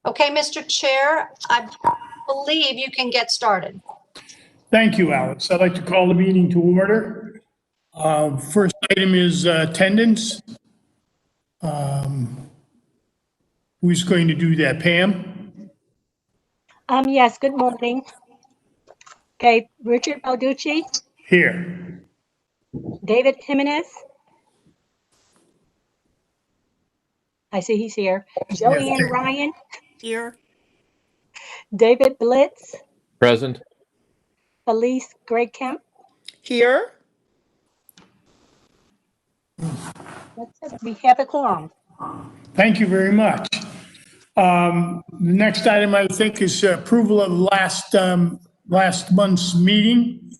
Okay, Mr. Chair, I believe you can get started. Thank you, Alex. I'd like to call the meeting to order. First item is attendance. Who's going to do that? Pam? Yes, good morning. Okay, Richard Balducci, Here. David Jimenez. I see he's here. Joanne Ryan, Here. David Blitz, Present. Elise Greg Kemp. Here. We have a quorum. Thank you very much. The next item, I think, is approval of last month's meeting,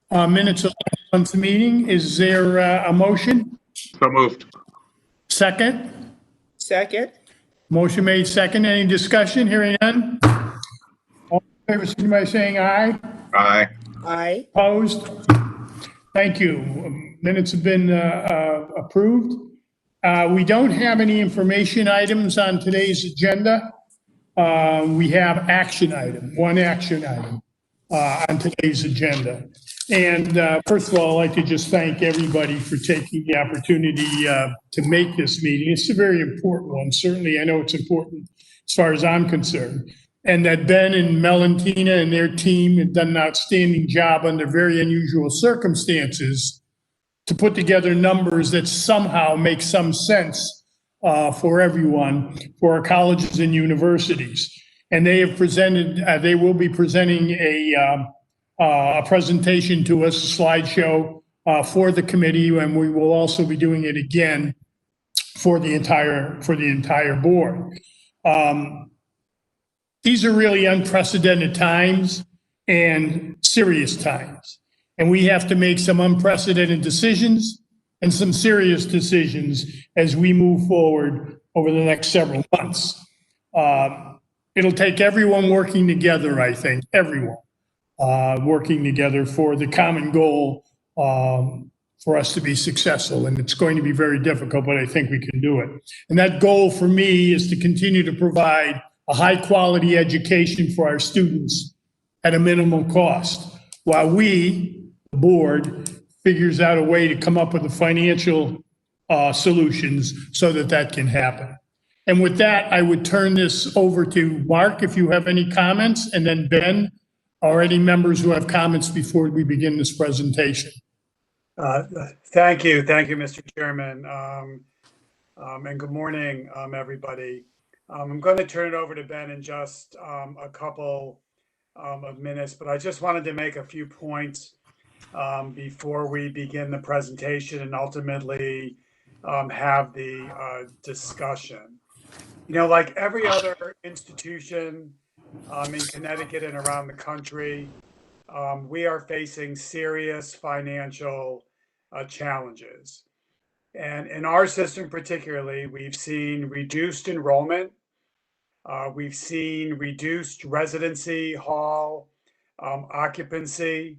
minutes of last month's meeting. Is there a motion? So moved. Second? Second. Motion made second. Any discussion? Hearing none? All in favor, signify by saying aye. Aye. Aye. Opposed? Thank you. Minutes have been approved. We don't have any information items on today's agenda. We have one action item on today's agenda. And first of all, I'd like to just thank everybody for taking the opportunity to make this meeting. It's a very important one. Certainly, I know it's important as far as I'm concerned. And that Ben and Melantina and their team have done an outstanding job under very unusual circumstances to put together numbers that somehow make some sense for everyone, for our colleges and universities. And they have presented, they will be presenting a presentation to us, a slideshow for the committee, and we will also be doing it again for the entire board. These are really unprecedented times and serious times. And we have to make some unprecedented decisions and some serious decisions as we move forward over the next several months. It'll take everyone working together, I think, everyone working together for the common goal for us to be successful. And it's going to be very difficult, but I think we can do it. And that goal for me is to continue to provide a high quality education for our students at a minimal cost, while we, the board, figures out a way to come up with the financial solutions so that that can happen. And with that, I would turn this over to Mark, if you have any comments, and then Ben, or any members who have comments before we begin this presentation. Thank you, Mr. Chairman, and good morning, everybody. I'm going to turn it over to Ben in just a couple of minutes, but I just wanted to make a few points before we begin the presentation and ultimately have the discussion. You know, like every other institution in Connecticut and around the country, we are facing serious financial challenges. And in our system particularly, we've seen reduced enrollment. We've seen reduced residency hall occupancy.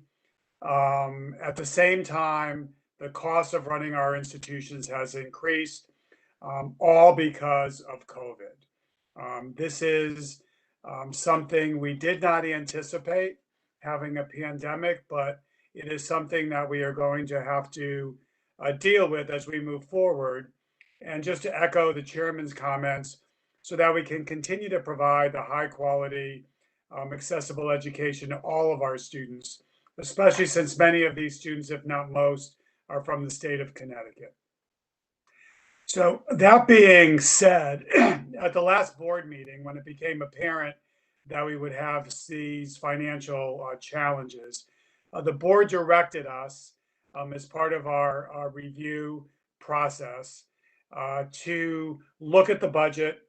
At the same time, the cost of running our institutions has increased, all because of COVID. This is something we did not anticipate, having a pandemic, but it is something that we are going to have to deal with as we move forward. And just to echo the chairman's comments, so that we can continue to provide the high quality, accessible education to all of our students, especially since many of these students, if not most, are from the state of Connecticut. So that being said, at the last board meeting, when it became apparent that we would have these financial challenges, the board directed us as part of our review process to look at the budget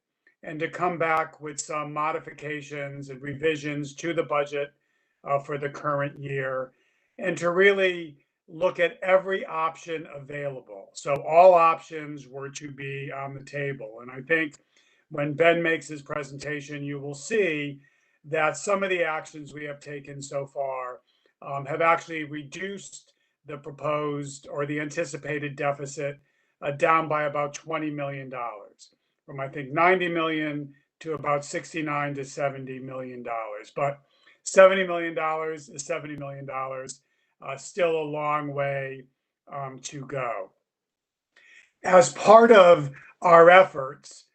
and to come back with some modifications and revisions to the budget for the current year, and to really look at every option available. So all options were to be on the table. And I think when Ben makes his presentation, you will see that some of the actions we have taken so far have actually reduced the proposed or the anticipated deficit down by about $20 million, from I think 90 million to about 69 to 70 million dollars. But $70 million is $70 million, still a long way to go. As part of our efforts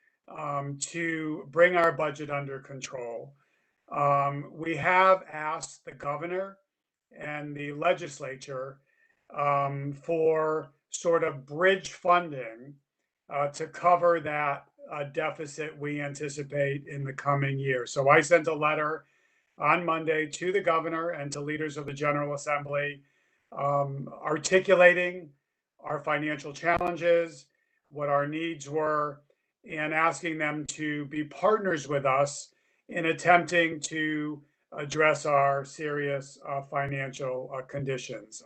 to bring our budget under control, we have asked the governor and the legislature for sort of bridge funding to cover that deficit we anticipate in the coming year. So I sent a letter on Monday to the governor and to leaders of the General Assembly articulating our financial challenges, what our needs were, and asking them to be partners with us in attempting to address our serious financial conditions.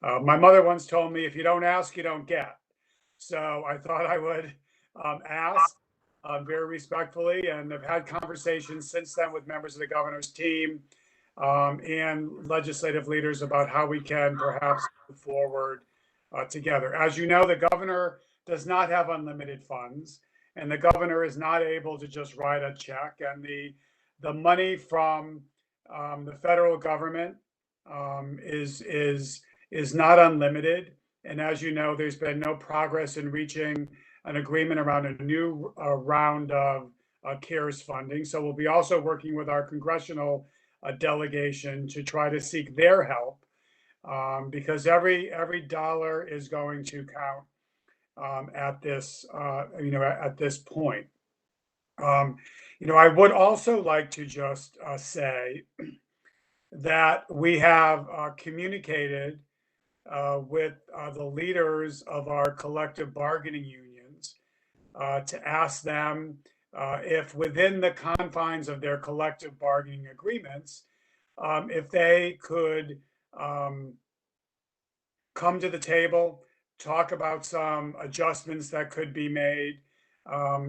My mother once told me, if you don't ask, you don't get. So I thought I would ask very respectfully, and have had conversations since then with members of the governor's team and legislative leaders about how we can perhaps move forward together. As you know, the governor does not have unlimited funds, and the governor is not able to just write a check. And the money from the federal government is not unlimited. And as you know, there's been no progress in reaching an agreement around a new round of CARES funding. So we'll be also working with our congressional delegation to try to seek their help because every dollar is going to count at this at this point. I would also like to just say that we have communicated with the leaders of our collective bargaining unions to ask them if within the confines of their collective bargaining agreements, if they could come to the table, talk about some adjustments that could be made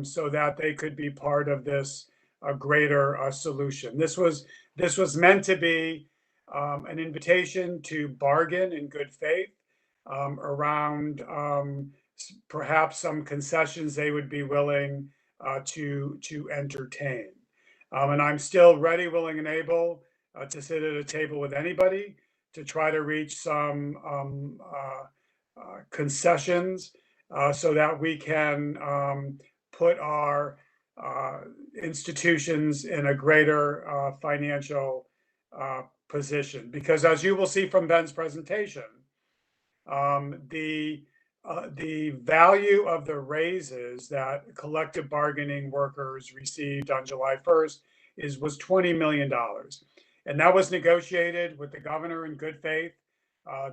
so that they could be part of this greater solution. This was meant to be an invitation to bargain in good faith around perhaps some concessions they would be willing to entertain. And I'm still ready, willing, and able to sit at a table with anybody to try to reach some concessions so that we can put our institutions in a greater financial position. Because as you will see from Ben's presentation, the value of the raises that collective bargaining workers received on July 1st was $20 million. And that was negotiated with the governor in good faith.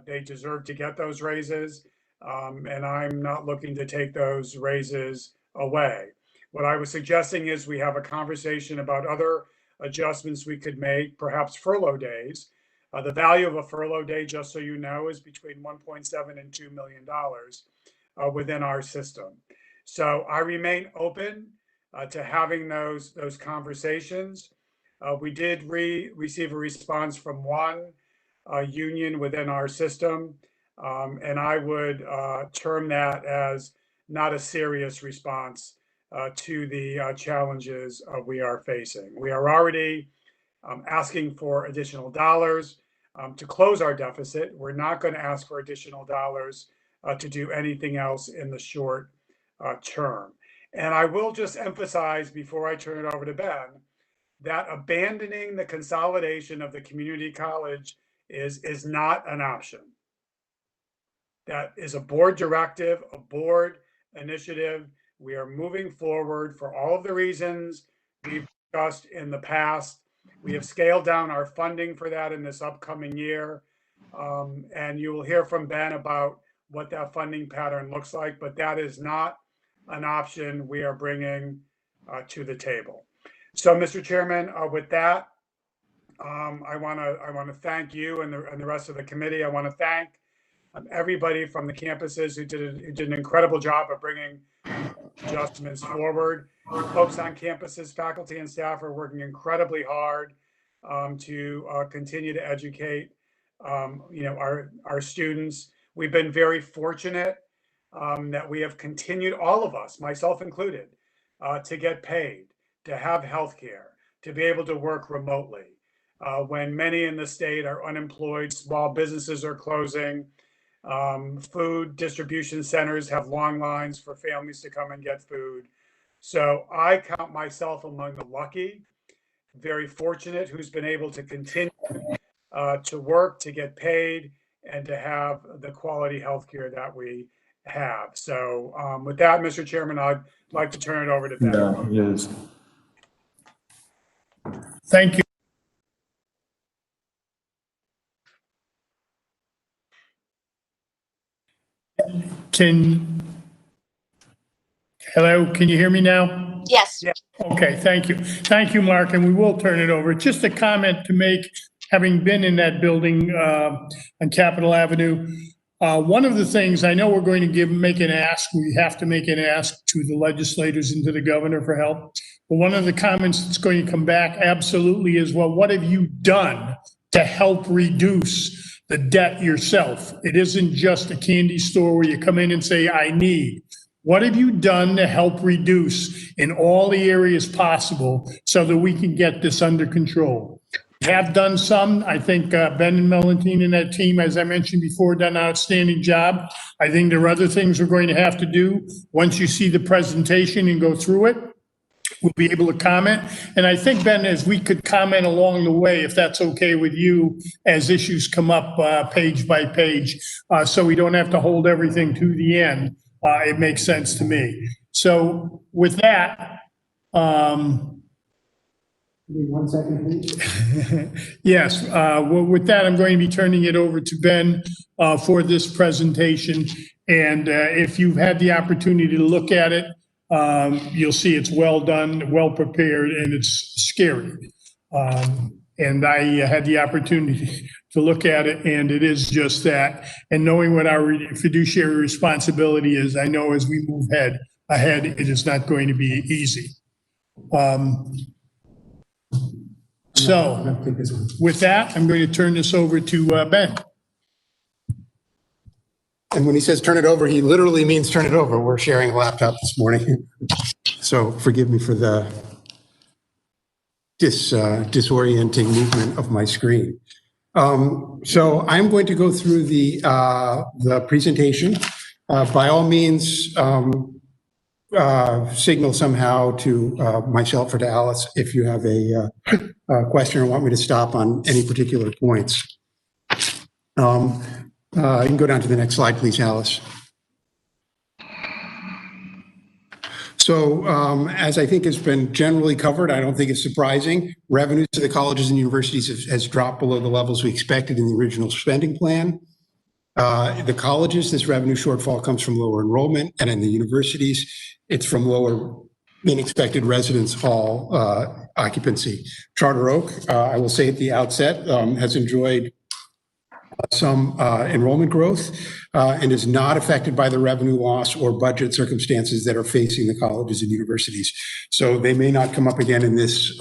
They deserve to get those raises. And I'm not looking to take those raises away. What I was suggesting is we have a conversation about other adjustments we could make, perhaps furlough days. The value of a furlough day, just so you know, is between $1.7 and $2 million within our system. So I remain open to having those conversations. We did receive a response from one union within our system, and I would term that as not a serious response to the challenges we are facing. We are already asking for additional dollars to close our deficit. We're not going to ask for additional dollars to do anything else in the short term. And I will just emphasize before I turn it over to Ben that abandoning the consolidation of the community college is not an option. That is a board directive, a board initiative. We are moving forward for all of the reasons we've discussed in the past. We have scaled down our funding for that in this upcoming year. And you will hear from Ben about what that funding pattern looks like, but that is not an option we are bringing to the table. So, Mr. Chairman, with that, I want to thank you and the rest of the committee. I want to thank everybody from the campuses who did an incredible job of bringing adjustments forward. Folks on campuses, faculty and staff are working incredibly hard to continue to educate our students. We've been very fortunate that we have continued, all of us, myself included, to get paid. to have healthcare, to be able to work remotely. When many in the state are unemployed, small businesses are closing, food distribution centers have long lines for families to come and get food. So I count myself among the lucky, very fortunate, who's been able to continue to work, to get paid, and to have the quality healthcare that we have. So with that, Mr. Chairman, I'd like to turn it over to Ben. Yeah, it is. Thank you. Hello, can you hear me now? Yes. Yeah. Okay, thank you. Thank you, Mark, and we will turn it over. Just a comment to make, having been in that building on Capitol Avenue. One of the things, I know we're going to make an ask, we have to make an ask to the legislators and to the governor for help. But one of the comments that's going to come back absolutely is, well, what have you done to help reduce the debt yourself? It isn't just a candy store where you come in and say, I need. What have you done to help reduce in all the areas possible so that we can get this under control? We have done some. I think Ben and Melantine and that team, as I mentioned before, done an outstanding job. I think there are other things we're going to have to do. Once you see the presentation and go through it, we'll be able to comment. And I think, Ben, as we could comment along the way, if that's okay with you, as issues come up page by page, so we don't have to hold everything to the end. It makes sense to me. So with that, 1 second, please. yes, well, with that, I'm going to be turning it over to Ben for this presentation. And if you've had the opportunity to look at it, you'll see it's well done, well prepared, and it's scary. And I had the opportunity to look at it, and it is just that. And knowing what our fiduciary responsibility is, I know as we move ahead, it is not going to be easy. So with that, I'm going to turn this over to Ben. And when he says turn it over, he literally means turn it over. We're sharing a laptop this morning. So forgive me for the disorienting movement of my screen. So I'm going to go through the presentation. By all means, signal somehow to myself or to Alice if you have a question or want me to stop on any particular points. You can go down to the next slide, please, Alice. So as I think has been generally covered, I don't think it's surprising. Revenues to the colleges and universities has dropped below the levels we expected in the original spending plan. The colleges, this revenue shortfall comes from lower enrollment, and in the universities, it's from lower than expected residence hall occupancy. Charter Oak, I will say at the outset, has enjoyed some enrollment growth and is not affected by the revenue loss or budget circumstances that are facing the colleges and universities. So they may not come up again in this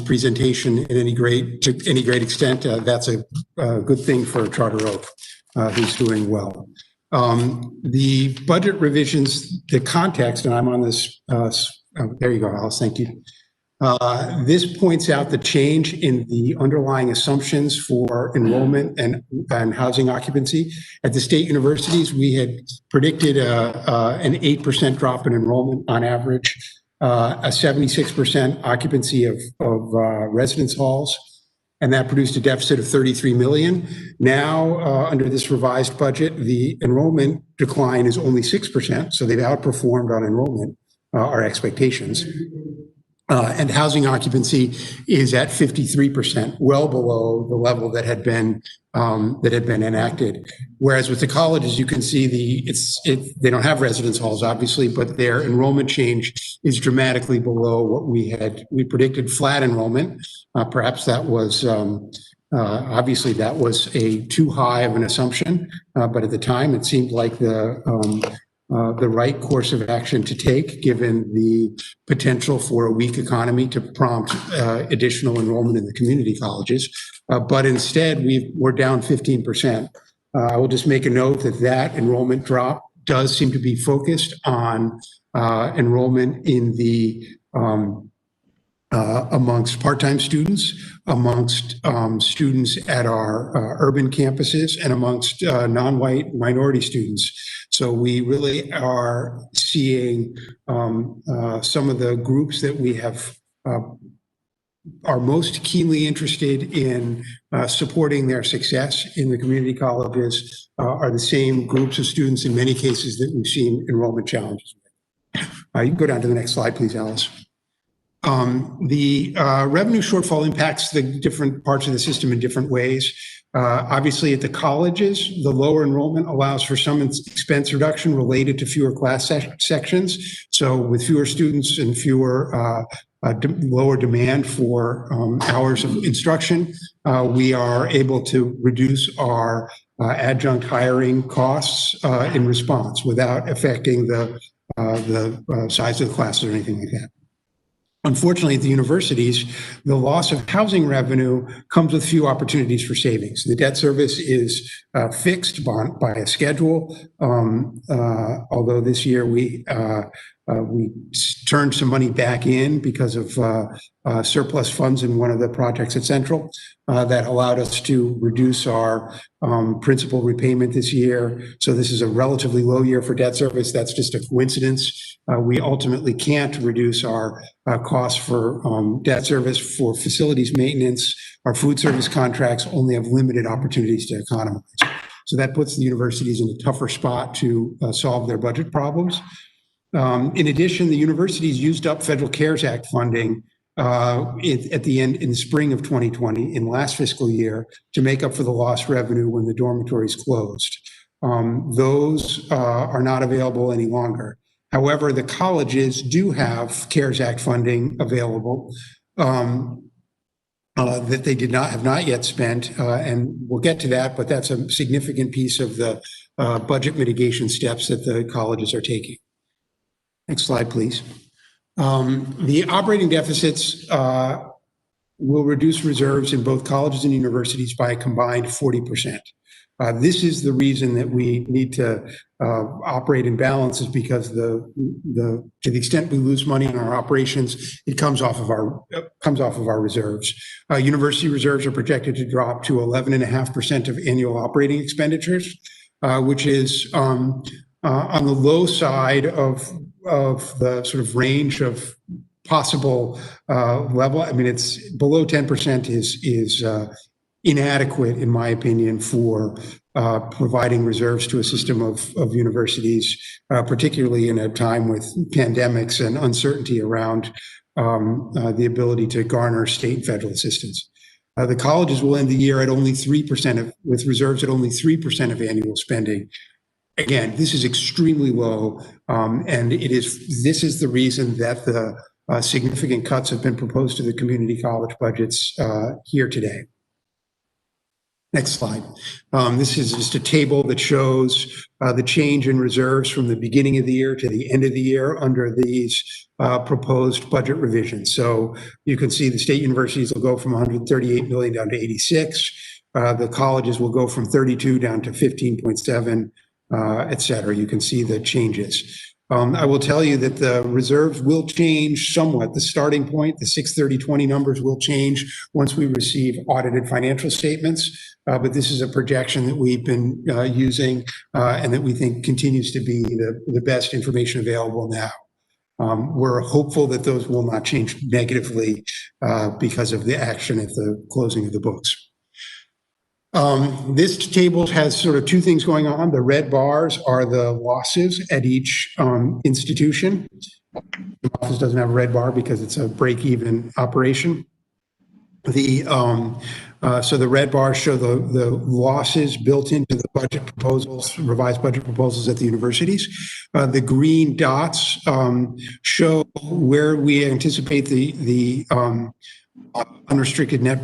presentation to any great extent. That's a good thing for Charter Oak, who's doing well. The budget revisions, the context, and I'm on this. There you go, Alice. Thank you. This points out the change in the underlying assumptions for enrollment and housing occupancy. At the state universities, we had predicted an 8% drop in enrollment on average, a 76% occupancy of residence halls, and that produced a deficit of 33 million. Now, under this revised budget, the enrollment decline is only 6%, so they've outperformed on enrollment, our expectations. And housing occupancy is at 53%, well below the level that had been enacted. Whereas with the colleges, you can see they don't have residence halls, obviously, but their enrollment change is dramatically below what we predicted. Flat enrollment. Perhaps that was obviously that was a too high of an assumption, but at the time it seemed like the right course of action to take, given the potential for a weak economy to prompt additional enrollment in the community colleges. But instead, we're down 15%. I will just make a note that enrollment drop does seem to be focused on enrollment in the amongst part-time students, amongst students at our urban campuses, and amongst non-white minority students. So we really are seeing some of the groups that we have are most keenly interested in supporting their success in the community colleges are the same groups of students in many cases that we've seen enrollment challenges. You can go down to the next slide, please, Alice. The revenue shortfall impacts the different parts of the system in different ways. Obviously, at the colleges, the lower enrollment allows for some expense reduction related to fewer class sections. So with fewer students and fewer lower demand for hours of instruction, we are able to reduce our adjunct hiring costs in response without affecting the size of the classes or anything like that. Unfortunately, at the universities, the loss of housing revenue comes with few opportunities for savings. The debt service is fixed by a schedule, although this year we turned some money back in because of surplus funds in one of the projects at Central that allowed us to reduce our principal repayment this year. So this is a relatively low year for debt service. That's just a coincidence. We ultimately can't reduce our costs for debt service. For facilities maintenance. Our food service contracts only have limited opportunities to economize. So that puts the universities in a tougher spot to solve their budget problems. In addition, the universities used up federal CARES Act funding at the end in the spring of 2020 in last fiscal year to make up for the lost revenue when the dormitories closed. Those are not available any longer. However, the colleges do have CARES Act funding available that they have not yet spent, and we'll get to that, but that's a significant piece of the budget mitigation steps that the colleges are taking. Next slide, please. The operating deficits will reduce reserves in both colleges and universities by a combined 40%. This is the reason that we need to operate in balance, is because to the extent we lose money in our operations, it comes off of our reserves. University reserves are projected to drop to 11.5% of annual operating expenditures, which is on the low side of the sort of range of possible level. I mean, it's below 10% is inadequate, in my opinion, for providing reserves to a system of universities, particularly in a time with pandemics and uncertainty around the ability to garner state and federal assistance. The colleges will end the year at only 3% with reserves at only 3% of annual spending. Again, this is extremely low, and this is the reason that the significant cuts have been proposed to the community college budgets here today. Next slide. This is just a table that shows the change in reserves from the beginning of the year to the end of the year under these proposed budget revisions. So you can see the state universities will go from 138 million down to 86. The colleges will go from 32 down to 15.7, et cetera. You can see the changes. I will tell you that the reserves will change somewhat. The starting point, the 6/30/20 numbers will change once we receive audited financial statements. But this is a projection that we've been using and that we think continues to be the best information available now. We're hopeful that those will not change negatively because of the action at the closing of the books. This table has sort of two things going on. The red bars are the losses at each institution. The office doesn't have a red bar because it's a break-even operation. So the red bars show the losses built into the budget proposals, revised budget proposals at the universities. The green dots show where we anticipate the unrestricted net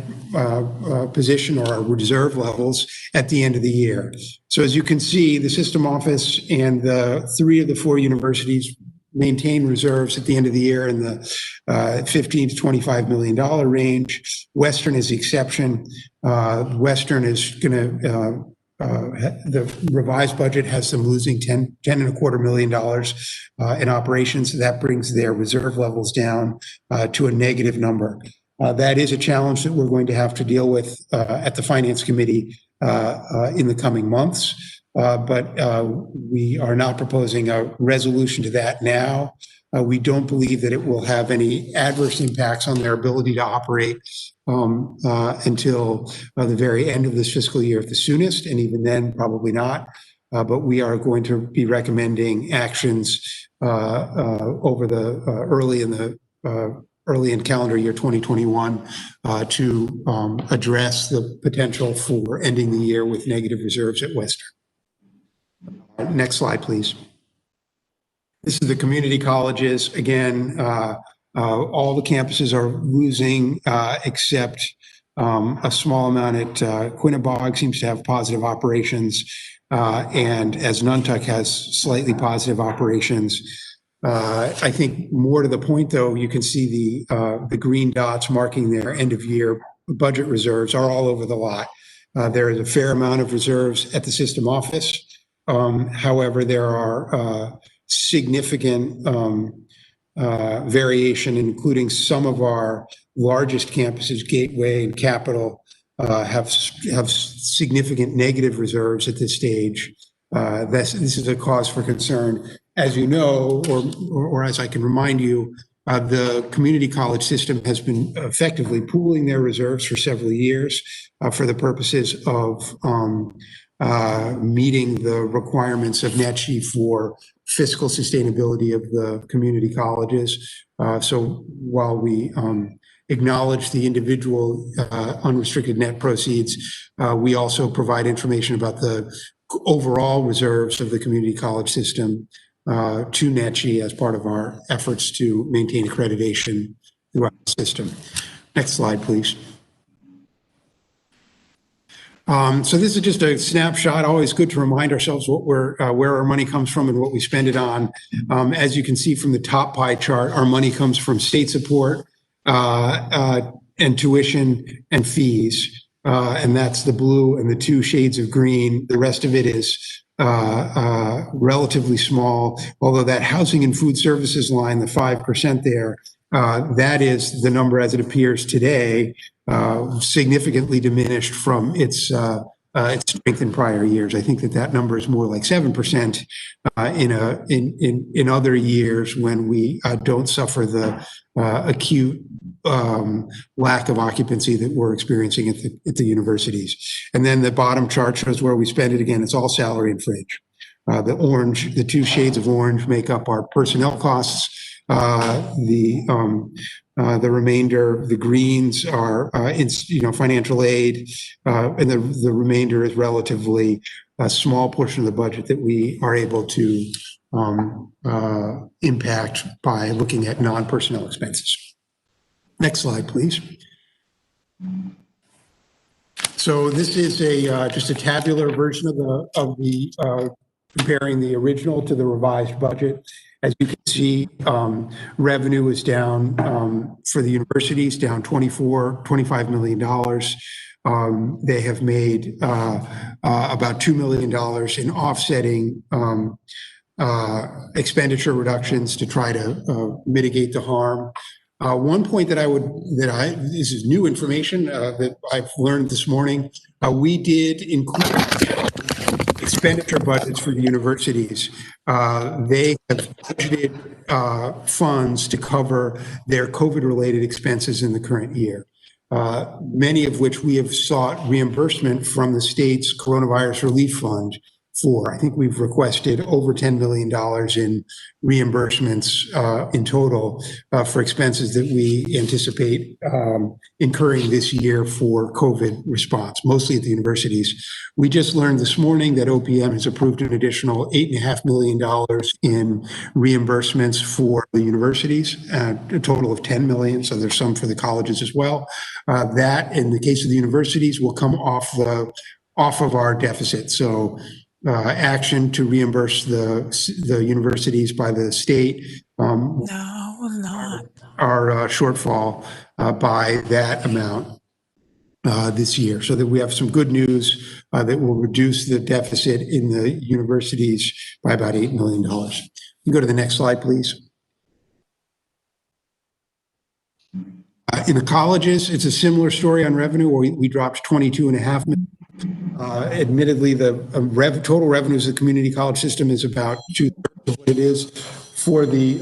position or our reserve levels at the end of the year. So as you can see, the system office and the 3 of the 4 universities maintain reserves at the end of the year in the $15 to $25 million range. Western is the exception. Western is going to the revised budget has them losing $10.25 million in operations. That brings their reserve levels down to a negative number. That is a challenge that we're going to have to deal with at the Finance Committee in the coming months. But we are not proposing a resolution to that now. We don't believe that it will have any adverse impacts on their ability to operate until the very end of this fiscal year at the soonest, and even then, probably not. But we are going to be recommending actions over the early in calendar year 2021 to address the potential for ending the year with negative reserves at Western. Next slide, please. This is the community colleges. Again, all the campuses are losing except a small amount at Quinnebog seems to have positive operations, and as Nantucket has slightly positive operations. I think more to the point, though, you can see the green dots marking their end of year budget reserves are all over the lot. There is a fair amount of reserves at the system office. However, there are significant variation, including some of our largest campuses, Gateway and Capital, have significant negative reserves at this stage. This is a cause for concern. As you know, or as I can remind you, the community college system has been effectively pooling their reserves for several years for the purposes of meeting the requirements of NETCHI for fiscal sustainability of the community colleges. So while we acknowledge the individual unrestricted net proceeds, we also provide information about the overall reserves of the community college system to NETCHI as part of our efforts to maintain accreditation throughout the system. Next slide, please. So this is just a snapshot. Always good to remind ourselves what where our money comes from and what we spend it on. As you can see from the top pie chart, our money comes from state support and tuition and fees. And that's the blue and the two shades of green. The rest of it is relatively small, although that housing and food services line, the 5% there, that is the number as it appears today, significantly diminished from its strength in prior years. I think that number is more like 7% in other years when we don't suffer the acute lack of occupancy that we're experiencing at the universities. And then the bottom chart shows where we spend it. Again, it's all salary and fringe. The two shades of orange make up our personnel costs. The remainder, the greens are financial aid, and the remainder is relatively a small portion of the budget that we are able to impact by looking at non-personnel expenses. Next slide, please. So this is just a tabular version of the comparing the original to the revised budget. As you can see, revenue is down for the universities, down $25 million. They have made about $2 million in offsetting expenditure reductions to try to mitigate the harm. One point this is new information that I've learned this morning. We did include expenditure budgets for the universities. They have budgeted funds to cover their COVID-related expenses in the current year, many of which we have sought reimbursement from the state's coronavirus relief fund for. I think we've requested over $10 million in reimbursements in total for expenses that we anticipate incurring this year for COVID response, mostly at the universities. We just learned this morning that OPM has approved an additional $8.5 million in reimbursements for the universities, a total of $10 million. So there's some for the colleges as well. That, in the case of the universities, will come off of our deficit. So action to reimburse the universities by the state our shortfall by that amount. this year, so that we have some good news that will reduce the deficit in the universities by about $8 million. You can go to the next slide, please. In the colleges, it's a similar story on revenue, where we dropped 22.5 million. Admittedly, the total revenues of the community college system is about 2/3 of what it is for the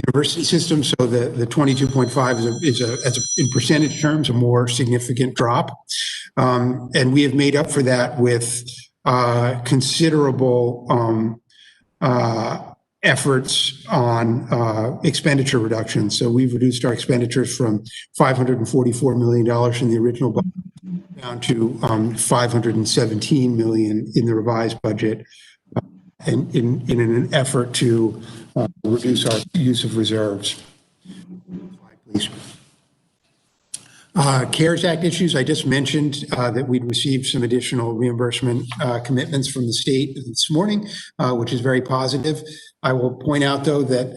university system. So the 22.5 is in percentage terms, a more significant drop. And we have made up for that with considerable efforts on expenditure reductions. So we've reduced our expenditures from $544 million in the original budget down to $517 million in the revised budget, and in an effort to reduce our use of reserves. Please. CARES Act issues, I just mentioned that we'd received some additional reimbursement commitments from the state this morning, which is very positive. I will point out, though, that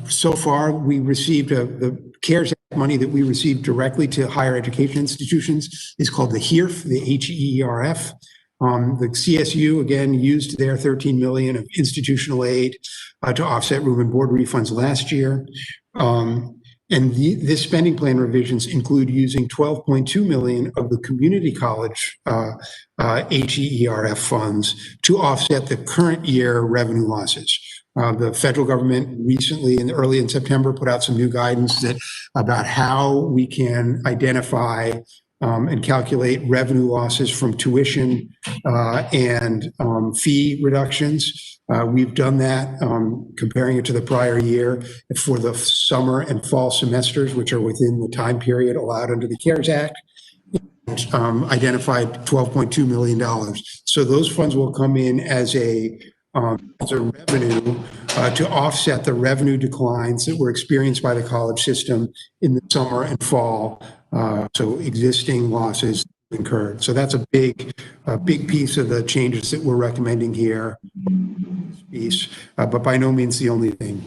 so far we received the CARES Act money that we received directly to higher education institutions is called the HEERF, the HEERF. The CSU, again, used their $13 million of institutional aid to offset room and board refunds last year. And this spending plan revisions include using $12.2 million of the community college HEERF funds to offset the current year revenue losses. The federal government recently, early in September, put out some new guidance about how we can identify and calculate revenue losses from tuition and fee reductions. We've done that, comparing it to the prior year for the summer and fall semesters, which are within the time period allowed under the CARES Act, identified $12.2 million. So those funds will come in as a revenue to offset the revenue declines that were experienced by the college system in the summer and fall. So existing losses incurred. So that's a big piece of the changes that we're recommending here. But by no means the only thing.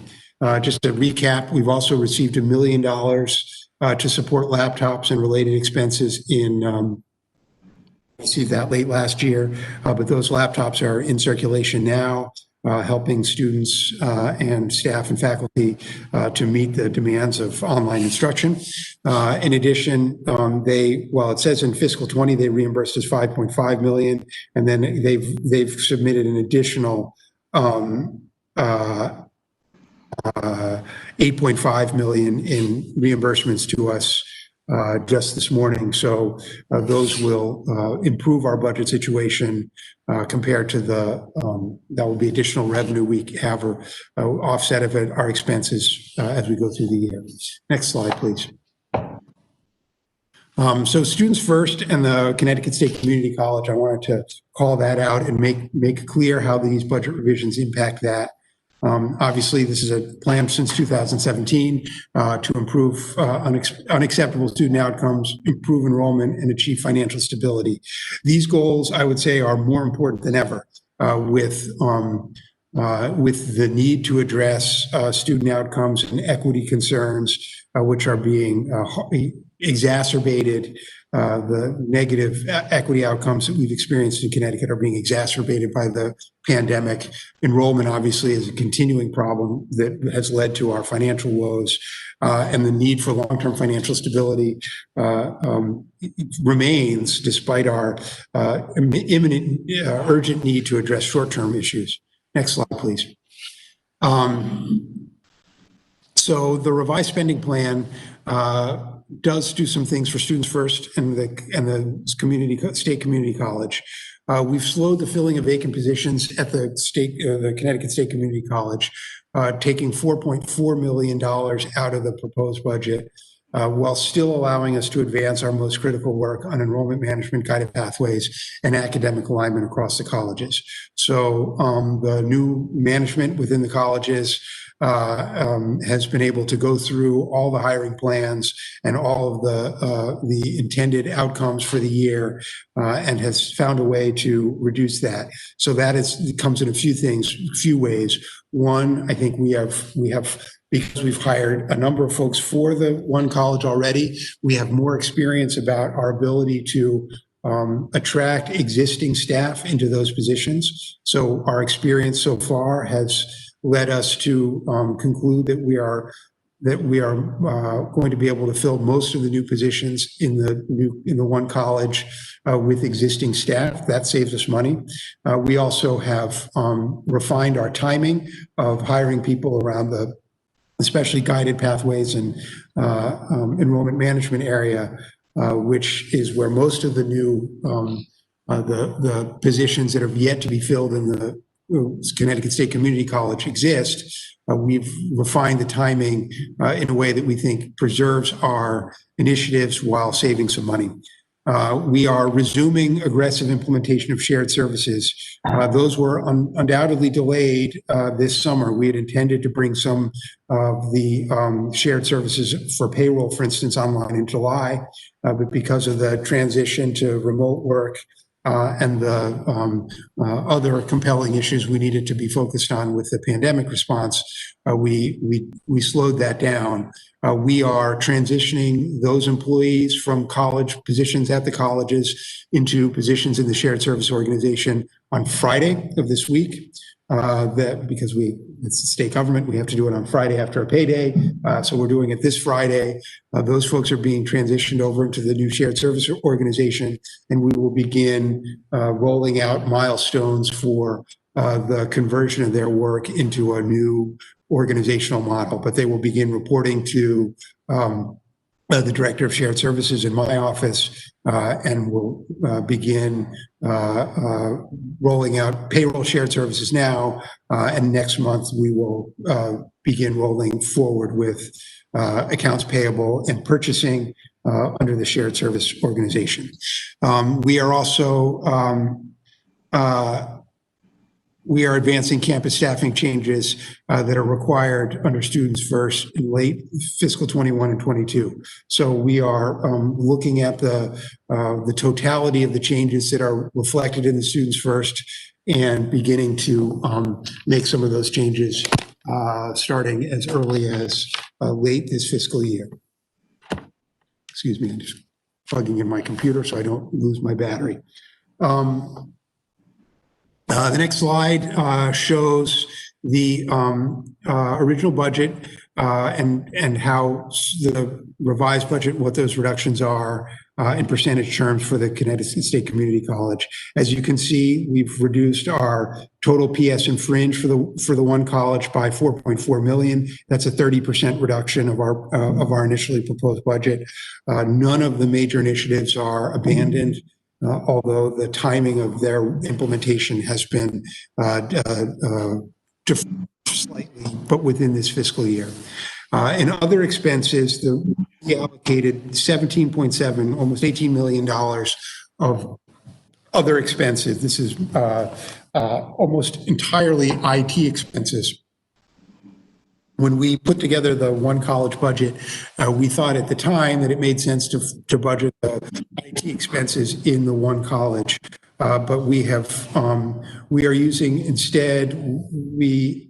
Just to recap, we've also received $1 million to support laptops and related expenses received that late last year, but those laptops are in circulation now, helping students and staff and faculty to meet the demands of online instruction. In addition, while it says in fiscal 20, they reimbursed us $5.5 million, and then they've submitted an additional $8.5 million in reimbursements to us just this morning. So those will improve our budget situation compared to that will be additional revenue we have or offset of our expenses as we go through the year. Next slide, please. So Students First and the Connecticut State Community College, I wanted to call that out and make clear how these budget revisions impact that. Obviously, this is a plan since 2017 to improve unacceptable student outcomes, improve enrollment, and achieve financial stability. These goals, I would say, are more important than ever with the need to address student outcomes and equity concerns, which are being exacerbated. The negative equity outcomes that we've experienced in Connecticut are being exacerbated by the pandemic. Enrollment, obviously, is a continuing problem that has led to our financial woes, and the need for long-term financial stability remains despite our imminent, urgent need to address short-term issues. Next slide, please. So the revised spending plan does do some things for Students First and the state community college. We've slowed the filling of vacant positions at the Connecticut State Community College, taking $4.4 million out of the proposed budget, while still allowing us to advance our most critical work on enrollment management, guided pathways, and academic alignment across the colleges. So the new management within the colleges has been able to go through all the hiring plans and all of the intended outcomes for the year, and has found a way to reduce that. So that comes in a few ways. One, I think we have because we've hired a number of folks for the one college already, we have more experience about our ability to attract existing staff into those positions. So our experience so far has led us to conclude that we are going to be able to fill most of the new positions in the one college with existing staff. That saves us money. We also have refined our timing of hiring people around especially guided pathways and enrollment management area, which is where most of the new the positions that have yet to be filled in the Connecticut State Community College exist. We've refined the timing in a way that we think preserves our initiatives while saving some money. We are resuming aggressive implementation of shared services. Those were undoubtedly delayed this summer. We had intended to bring some of the shared services for payroll, for instance, online in July, but because of the transition to remote work and the other compelling issues we needed to be focused on with the pandemic response, we slowed that down. We are transitioning those employees from college positions at the colleges into positions in the shared service organization on Friday of this week. Because it's the state government, we have to do it on Friday after a payday. So we're doing it this Friday. Those folks are being transitioned over into the new shared service organization, and we will begin rolling out milestones for the conversion of their work into a new organizational model. But they will begin reporting to the director of shared services in my office, and we'll begin rolling out payroll shared services now. And next month, we will begin rolling forward with accounts payable and purchasing under the shared service organization. We are also we are advancing campus staffing changes that are required under Students First in late fiscal 21 and 22. So we are looking at the totality of the changes that are reflected in the Students First and beginning to make some of those changes starting as early as late this fiscal year. Excuse me, I'm just plugging in my computer so I don't lose my battery. The next slide shows the original budget and how the revised budget, what those reductions are in percentage terms for the Connecticut State Community College. As you can see, we've reduced our total PS and fringe for the one college by 4.4 million. That's a 30% reduction of our initially proposed budget. None of the major initiatives are abandoned. Although the timing of their implementation has been deferred slightly, but within this fiscal year. In other expenses, we allocated 17.7, almost $18 million of other expenses. This is almost entirely IT expenses. When we put together the one college budget, we thought at the time that it made sense to budget the IT expenses in the one college. But we are using instead, in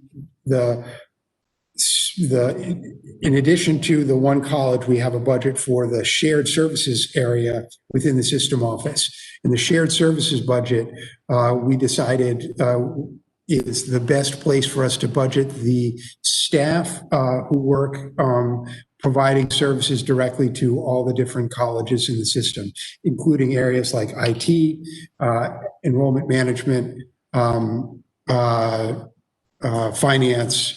addition to the one college, we have a budget for the shared services area within the system office. In the shared services budget, we decided is the best place for us to budget the staff who work providing services directly to all the different colleges in the system, including areas like IT, enrollment management, finance,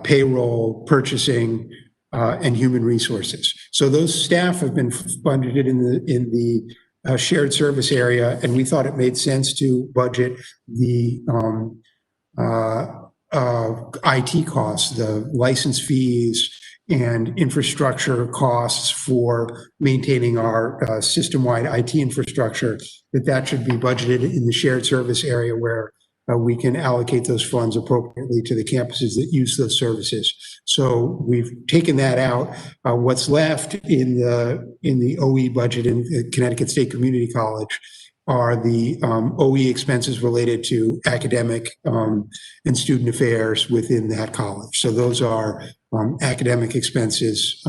payroll, purchasing, and human resources. So those staff have been budgeted in the shared service area, and we thought it made sense to budget the IT costs, the license fees and infrastructure costs for maintaining our system-wide IT infrastructure, that should be budgeted in the shared service area where we can allocate those funds appropriately to the campuses that use those services. So we've taken that out. What's left in the OE budget in Connecticut State Community College are the OE expenses related to academic and student affairs within that college. So those are academic expenses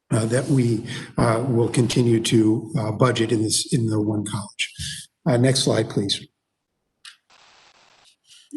that we will continue to budget in the one college. Next slide, please.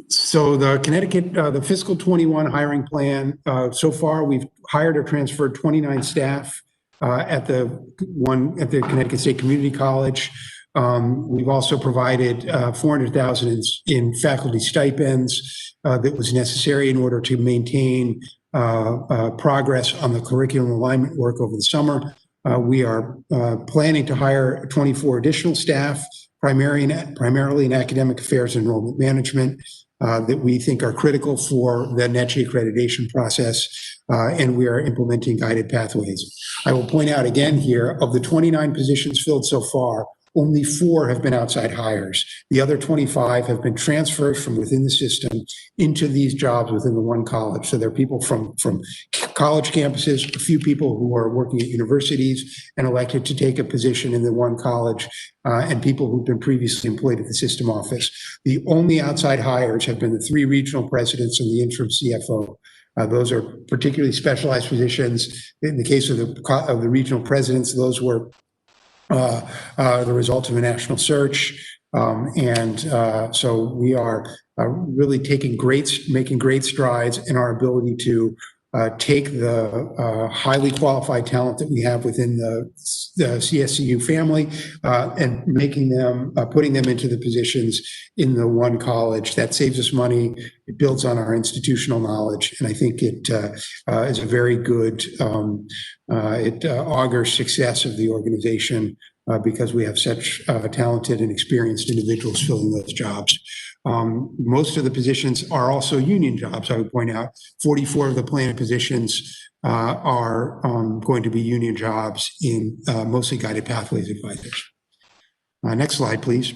So the Connecticut, the fiscal 21 hiring plan, so far we've hired or transferred 29 staff at the Connecticut State Community College. We've also provided $400,000 in faculty stipends that was necessary in order to maintain progress on the curriculum alignment work over the summer. We are planning to hire 24 additional staff, primarily in academic affairs and enrollment management, that we think are critical for the NECHI accreditation process, and we are implementing guided pathways. I will point out again here, of the 29 positions filled so far, only 4 have been outside hires. The other 25 have been transferred from within the system into these jobs within the one college. So there are people from college campuses, a few people who are working at universities and elected to take a position in the one college, and people who've been previously employed at the system office. The only outside hires have been the 3 regional presidents and the interim CFO. Those are particularly specialized positions. In the case of the regional presidents, those were the result of a national search. So we are really making great strides in our ability to take the highly qualified talent that we have within the CSCU family and putting them into the positions in the one college. That saves us money. It builds on our institutional knowledge. And I think it is a very good, it augurs success of the organization because we have such talented and experienced individuals filling those jobs. Most of the positions are also union jobs, I would point out. 44 of the planned positions are going to be union jobs in mostly guided pathways advisors. Next slide, please.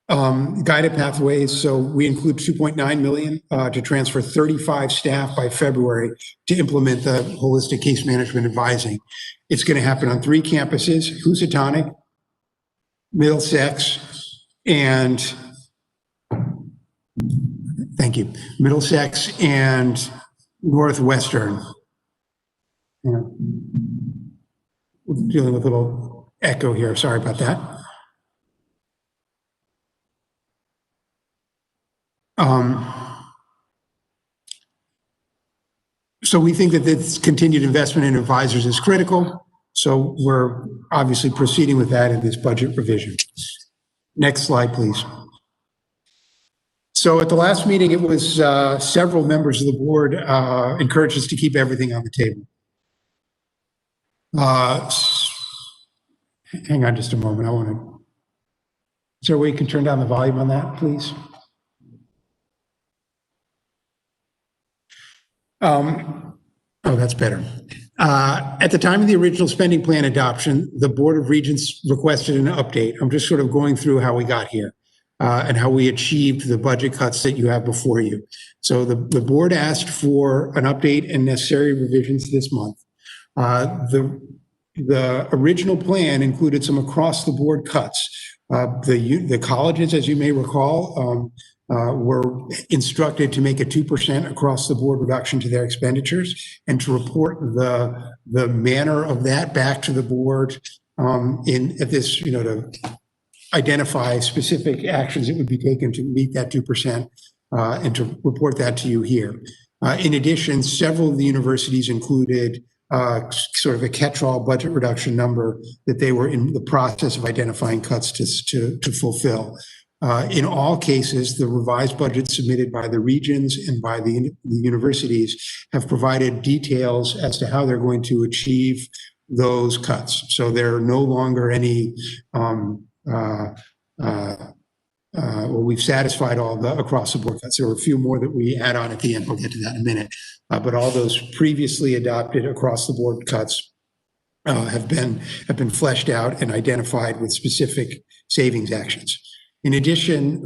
Guided pathways, so we include 2.9 million to transfer 35 staff by February to implement the holistic case management advising. It's going to happen on 3 campuses: Housatonic, Middlesex, and Middlesex and Northwestern. Yeah. We're dealing with a little echo here. Sorry about that. So we think that this continued investment in advisors is critical. So we're obviously proceeding with that in this budget revision. Next slide, please. So at the last meeting, it was several members of the board encouraged us to keep everything on the table. Hang on just a moment. Is there a way you can turn down the volume on that, please? Oh, that's better. At the time of the original spending plan adoption, the Board of Regents requested an update. I'm just sort of going through how we got here and how we achieved the budget cuts that you have before you. So the board asked for an update and necessary revisions this month. The original plan included some across-the-board cuts. The colleges, as you may recall, were instructed to make a 2% across-the-board reduction to their expenditures and to report the manner of that back to the board to identify specific actions that would be taken to meet that 2% and to report that to you here. In addition, several of the universities included sort of a catch-all budget reduction number that they were in the process of identifying cuts to fulfill. In all cases, the revised budgets submitted by the regions and by the universities have provided details as to how they're going to achieve those cuts. So there are no longer any, we've satisfied all the across-the-board cuts. There were a few more that we add on at the end. We'll get to that in a minute. But all those previously adopted across-the-board cuts have been fleshed out and identified with specific savings actions. In addition,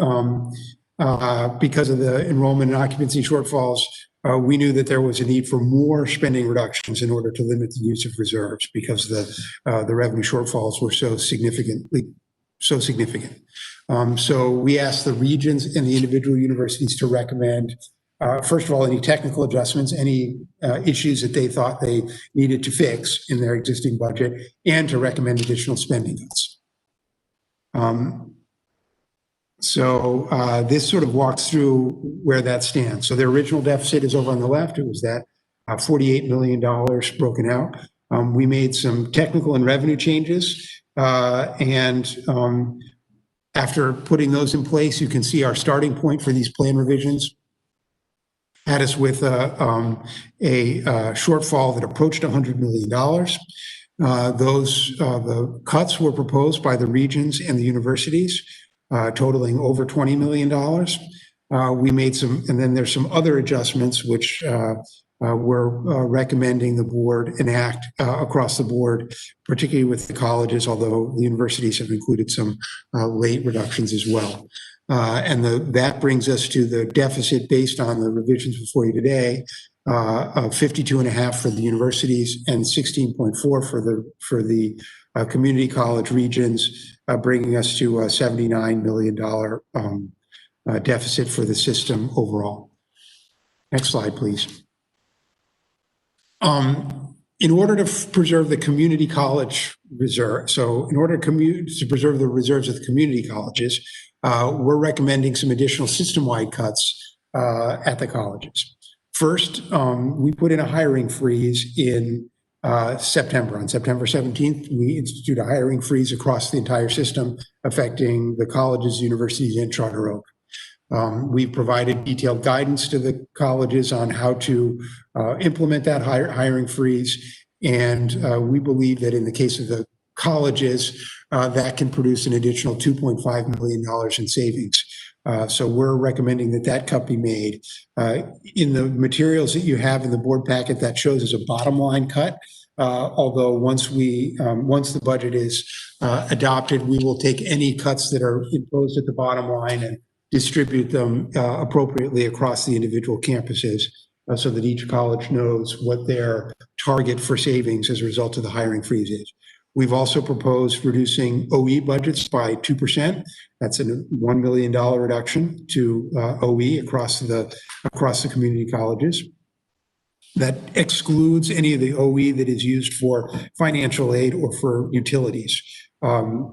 because of the enrollment and occupancy shortfalls, we knew that there was a need for more spending reductions in order to limit the use of reserves because the revenue shortfalls were so significant. So we asked the regions and the individual universities to recommend, first of all, any technical adjustments, any issues that they thought they needed to fix in their existing budget, and to recommend additional spending cuts. So this sort of walks through where that stands. So the original deficit is over on the left. It was that $48 million broken out. We made some technical and revenue changes. After putting those in place, you can see our starting point for these plan revisions had us with a shortfall that approached $100 million. The cuts were proposed by the regions and the universities, totaling over $20 million. We made some, and then there's some other adjustments which we're recommending the board enact across the board, particularly with the colleges, although the universities have included some late reductions as well. That brings us to the deficit based on the revisions before you today of 52.5 for the universities and 16.4 for the community college regions, bringing us to a $79 million deficit for the system overall. Next slide, please. In order to preserve the community college reserve, so in order to preserve the reserves of the community colleges, we're recommending some additional system-wide cuts at the colleges. First, we put in a hiring freeze in September. On September 17th, we institute a hiring freeze across the entire system, affecting the colleges, universities, and Charter Oak. We've provided detailed guidance to the colleges on how to implement that hiring freeze. And we believe that in the case of the colleges, that can produce an additional $2.5 million in savings. So we're recommending that that cut be made. In the materials that you have in the board packet, that shows as a bottom line cut. Although once the budget is adopted, we will take any cuts that are imposed at the bottom line and distribute them appropriately across the individual campuses so that each college knows what their target for savings as a result of the hiring freeze is. We've also proposed reducing OE budgets by 2%. That's a $1 million reduction to OE across the community colleges. That excludes any of the OE that is used for financial aid or for utilities.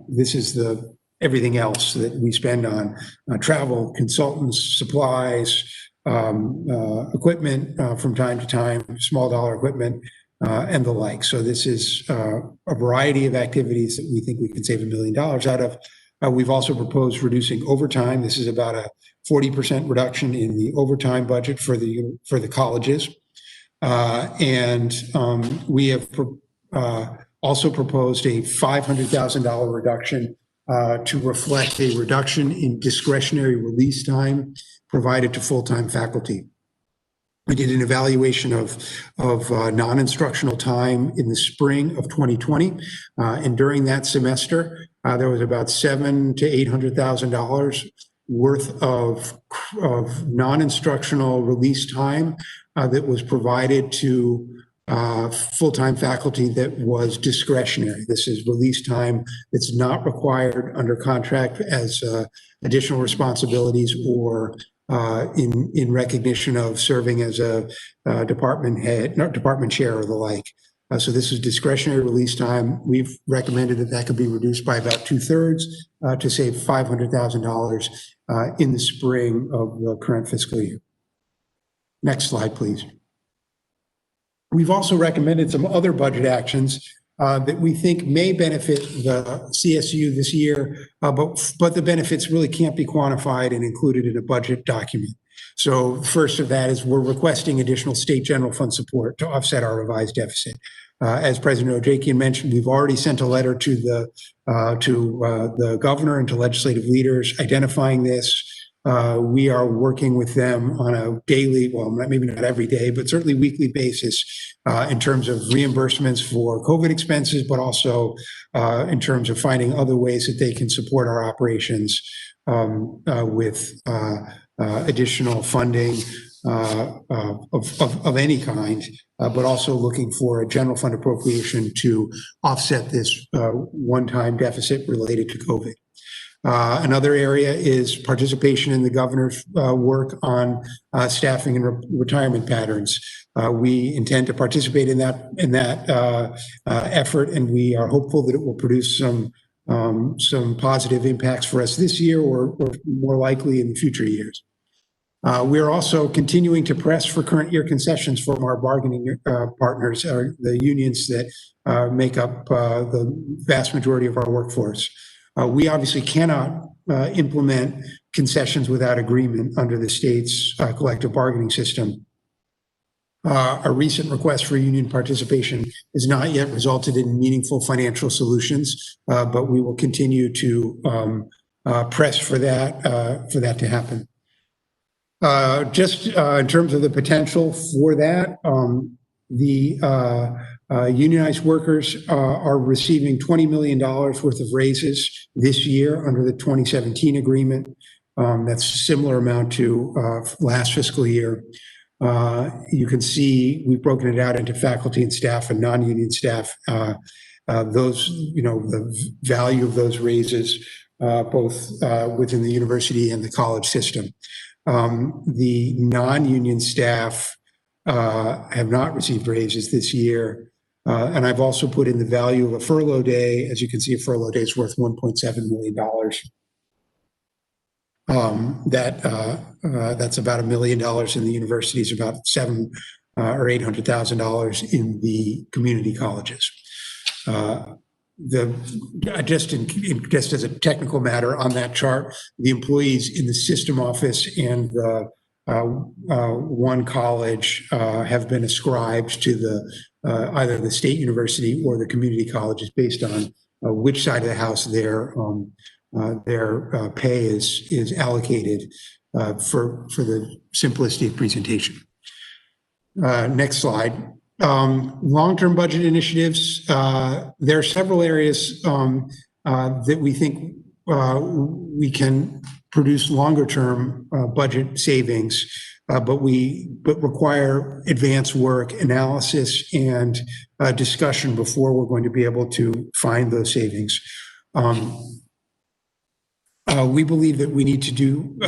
This is everything else that we spend on travel, consultants, supplies, equipment from time to time, small dollar equipment, and the like. So this is a variety of activities that we think we can save $1 million out of. We've also proposed reducing overtime. This is about a 40% reduction in the overtime budget for the colleges. We have also proposed a $500,000 reduction to reflect a reduction in discretionary release time provided to full-time faculty. We did an evaluation of non-instructional time in the spring of 2020, and during that semester, there was about $700,000 to $800,000 worth of non-instructional release time that was provided to full-time faculty that was discretionary. This is release time that's not required under contract as additional responsibilities or in recognition of serving as a department head, not department chair or the like. So this is discretionary release time. We've recommended that could be reduced by about 2/3 to save $500,000 in the spring of the current fiscal year. Next slide, please. We've also recommended some other budget actions that we think may benefit the CSU this year, but the benefits really can't be quantified and included in a budget document. So first of that is we're requesting additional state general fund support to offset our revised deficit. As President Ojekian mentioned, we've already sent a letter to the governor and to legislative leaders identifying this. We are working with them on a daily, well, maybe not every day, but certainly weekly basis in terms of reimbursements for COVID expenses, but also in terms of finding other ways that they can support our operations with additional funding of any kind, but also looking for a general fund appropriation to offset this one-time deficit related to COVID. Another area is participation in the governor's work on staffing and retirement patterns. We intend to participate in that effort, and we are hopeful that it will produce some positive impacts for us this year, or more likely in future years. We're also continuing to press for current year concessions from our bargaining partners, the unions that make up the vast majority of our workforce. We obviously cannot implement concessions without agreement under the state's collective bargaining system. A recent request for union participation has not yet resulted in meaningful financial solutions, but we will continue to press for that to happen. Just in terms of the potential for that, the unionized workers are receiving $20 million worth of raises this year under the 2017 agreement. That's a similar amount to last fiscal year. You can see we've broken it out into faculty and staff and non-union staff. Those, the value of those raises, both within the university and the college system. The non-union staff have not received raises this year. And I've also put in the value of a furlough day. As you can see, a furlough day is worth $1.7 million. That's about $1 million in the universities, about $700,000 or $800,000 in the community colleges. Just as a technical matter on that chart, the employees in the system office and the one college have been ascribed to the either the state university or the community colleges based on which side of the house their pay is allocated for the simplistic presentation. Next slide. Long-term budget initiatives. There are several areas that we think we can produce longer-term budget savings, but require advanced work, analysis, and discussion before we're going to be able to find those savings. We believe that we need to do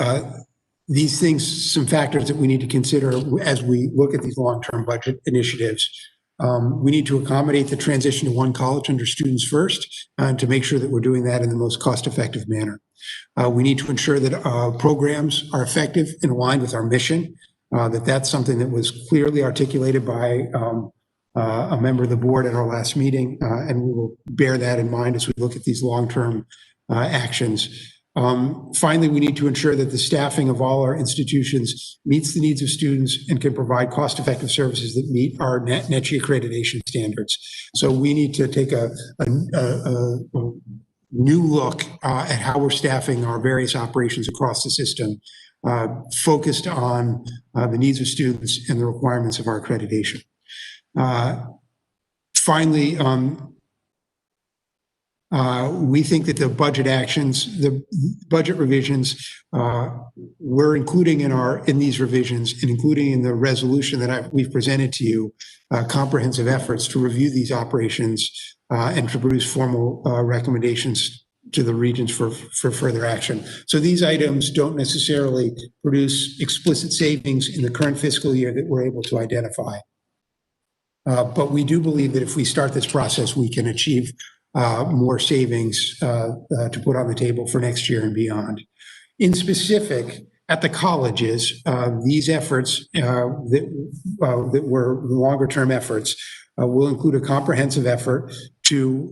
these things, some factors that we need to consider as we look at these long-term budget initiatives. We need to accommodate the transition to one college under Students First to make sure that we're doing that in the most cost-effective manner. We need to ensure that programs are effective and aligned with our mission, that's something that was clearly articulated by a member of the board at our last meeting, and we will bear that in mind as we look at these long-term actions. Finally, we need to ensure that the staffing of all our institutions meets the needs of students and can provide cost-effective services that meet our NETCHI accreditation standards. So we need to take a new look at how we're staffing our various operations across the system, focused on the needs of students and the requirements of our accreditation. Finally, we think that the budget actions, the budget revisions, we're including in these revisions and including in the resolution that we've presented to you, comprehensive efforts to review these operations and to produce formal recommendations to the regions for further action. So these items don't necessarily produce explicit savings in the current fiscal year that we're able to identify. But we do believe that if we start this process, we can achieve more savings to put on the table for next year and beyond. In specific, at the colleges, these efforts that were longer-term efforts will include a comprehensive effort to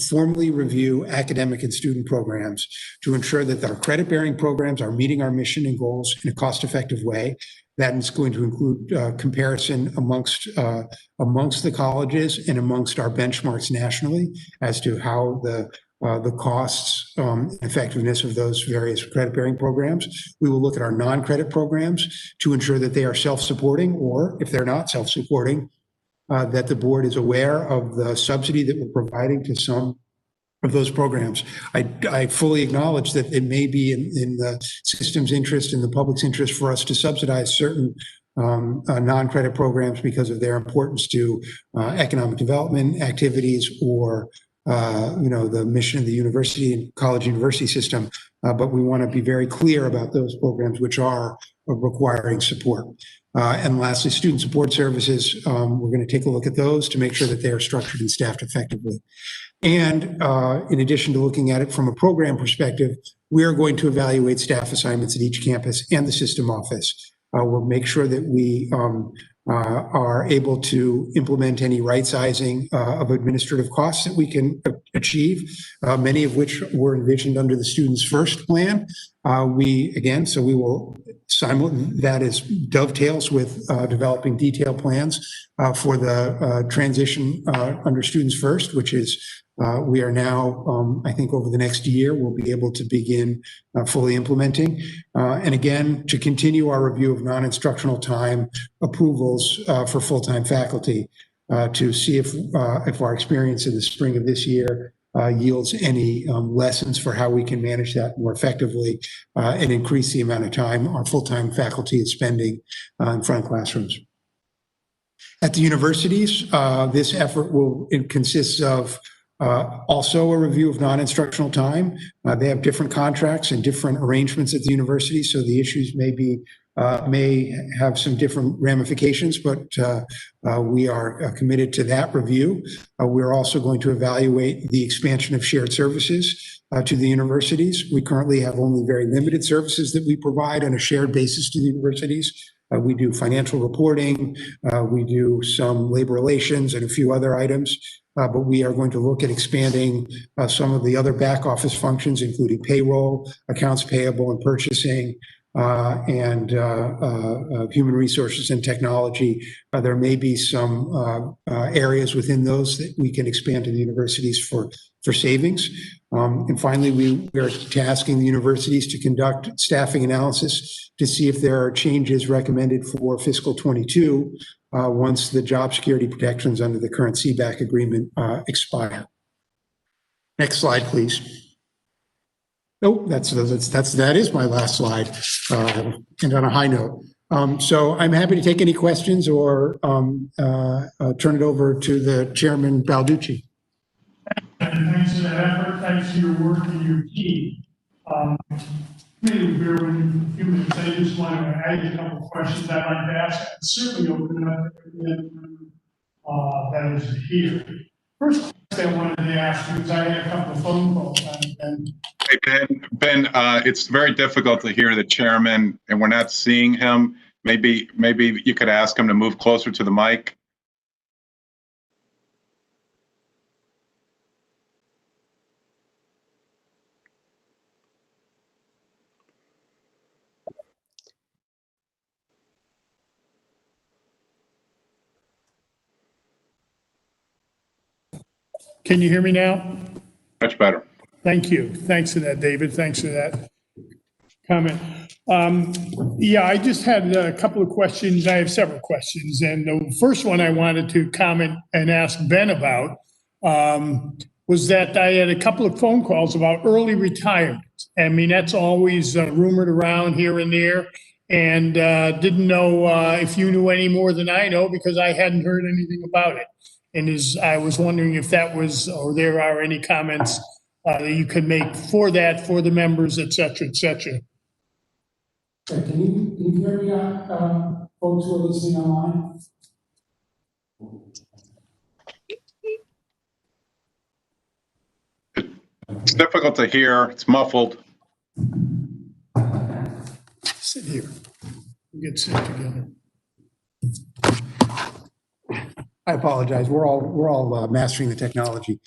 formally review academic and student programs to ensure that our credit-bearing programs are meeting our mission and goals in a cost-effective way. That is going to include comparison amongst the colleges and amongst our benchmarks nationally as to how the costs and effectiveness of those various credit-bearing programs. We will look at our non-credit programs to ensure that they are self-supporting, or if they're not self-supporting, that the board is aware of the subsidy that we're providing to some those programs. I fully acknowledge that it may be in the system's interest and the public's interest for us to subsidize certain non-credit programs because of their importance to economic development activities or the mission of the university and college university system. But we want to be very clear about those programs which are requiring support. And lastly, student support services, we're going to take a look at those to make sure that they are structured and staffed effectively. And in addition to looking at it from a program perspective, we are going to evaluate staff assignments at each campus and the system office. We'll make sure that we are able to implement any right sizing of administrative costs that we can achieve, many of which were envisioned under the Students First plan. So we will that is dovetails with developing detailed plans for the transition under Students First, which is we are now, I think over the next year, we'll be able to begin fully implementing. And again, to continue our review of non-instructional time approvals for full-time faculty to see if our experience in the spring of this year yields any lessons for how we can manage that more effectively and increase the amount of time our full-time faculty is spending in front of classrooms. At the universities, this effort consists of also a review of non-instructional time. They have different contracts and different arrangements at the university, so the issues may have some different ramifications, but we are committed to that review. We're also going to evaluate the expansion of shared services to the universities. We currently have only very limited services that we provide on a shared basis to the universities. We do financial reporting, we do some labor relations and a few other items. But we are going to look at expanding some of the other back office functions, including payroll, accounts payable and purchasing, and human resources and technology. There may be some areas within those that we can expand to the universities for savings. And finally, we are tasking the universities to conduct staffing analysis to see if there are changes recommended for fiscal 22 once the job security protections under the current CBAC agreement expire. Next slide, please. Oh, that is my last slide, and on a high note. So I'm happy to take any questions or turn it over to the Chairman Balducci. Thanks for that effort. Thanks for your work and your team. Maybe bear with me for a few minutes. I just want to add a couple of questions I'd like to ask. And certainly open it up to that is here. First question I wanted to ask you, because I had a couple of phone calls. Hey, Ben, it's very difficult to hear the chairman, and we're not seeing him. Maybe you could ask him to move closer to the mic. Can you hear me now? Much better. Thank you. Thanks for that, David. Thanks for that comment. Yeah, I just had a couple of questions. I have several questions. And the first one I wanted to comment and ask Ben about was that I had a couple of phone calls about early retirement. I mean, that's always rumored around here and there. And didn't know if you knew any more than I know because I hadn't heard anything about it. And I was wondering if that was, or there are any comments that you could make for that, for the members, et cetera, et cetera. Can you hear me, folks who are listening online? It's difficult to hear. It's muffled. Sit here. We'll get sit together. I apologize. We're all mastering the technology.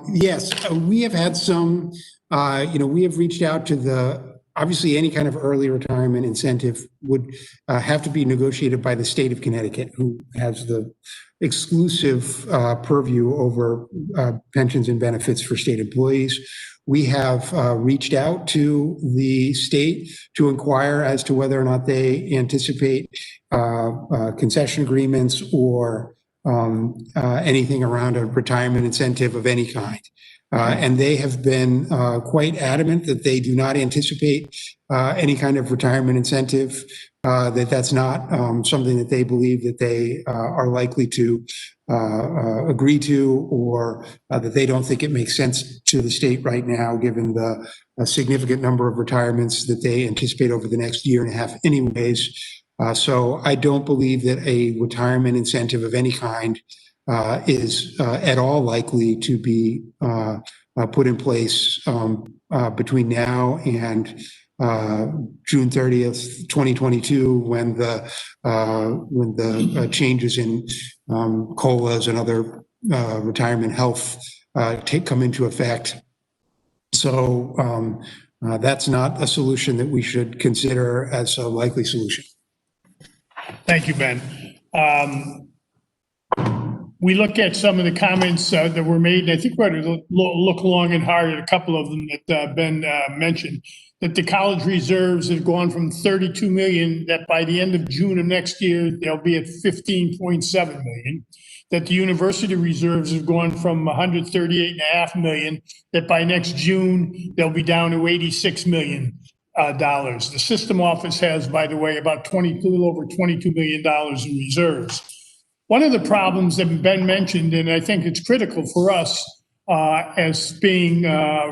Yes, we have had some. We have reached out to obviously any kind of early retirement incentive would have to be negotiated by the state of Connecticut, who has the exclusive purview over pensions and benefits for state employees. We have reached out to the state to inquire as to whether or not they anticipate concession agreements or anything around a retirement incentive of any kind. And they have been quite adamant that they do not anticipate any kind of retirement incentive, that's not something that they believe that they are likely to agree to, or that they don't think it makes sense to the state right now, given the significant number of retirements that they anticipate over the next year and a half anyways. So I don't believe that a retirement incentive of any kind is at all likely to be put in place between now and June 30th, 2022, when the changes in COLAs and other retirement health come into effect. So that's not a solution that we should consider as a likely solution. Thank you, Ben. We look at some of the comments that were made, and I think we're going to look long and hard at a couple of them that Ben mentioned, that the college reserves have gone from 32 million, that by the end of June of next year, they'll be at 15.7 million, that the university reserves have gone from 138.5 million, that by next June, they'll be down to $86 million. The system office has, by the way, about a little over $22 million in reserves. One of the problems that Ben mentioned, and I think it's critical for us as being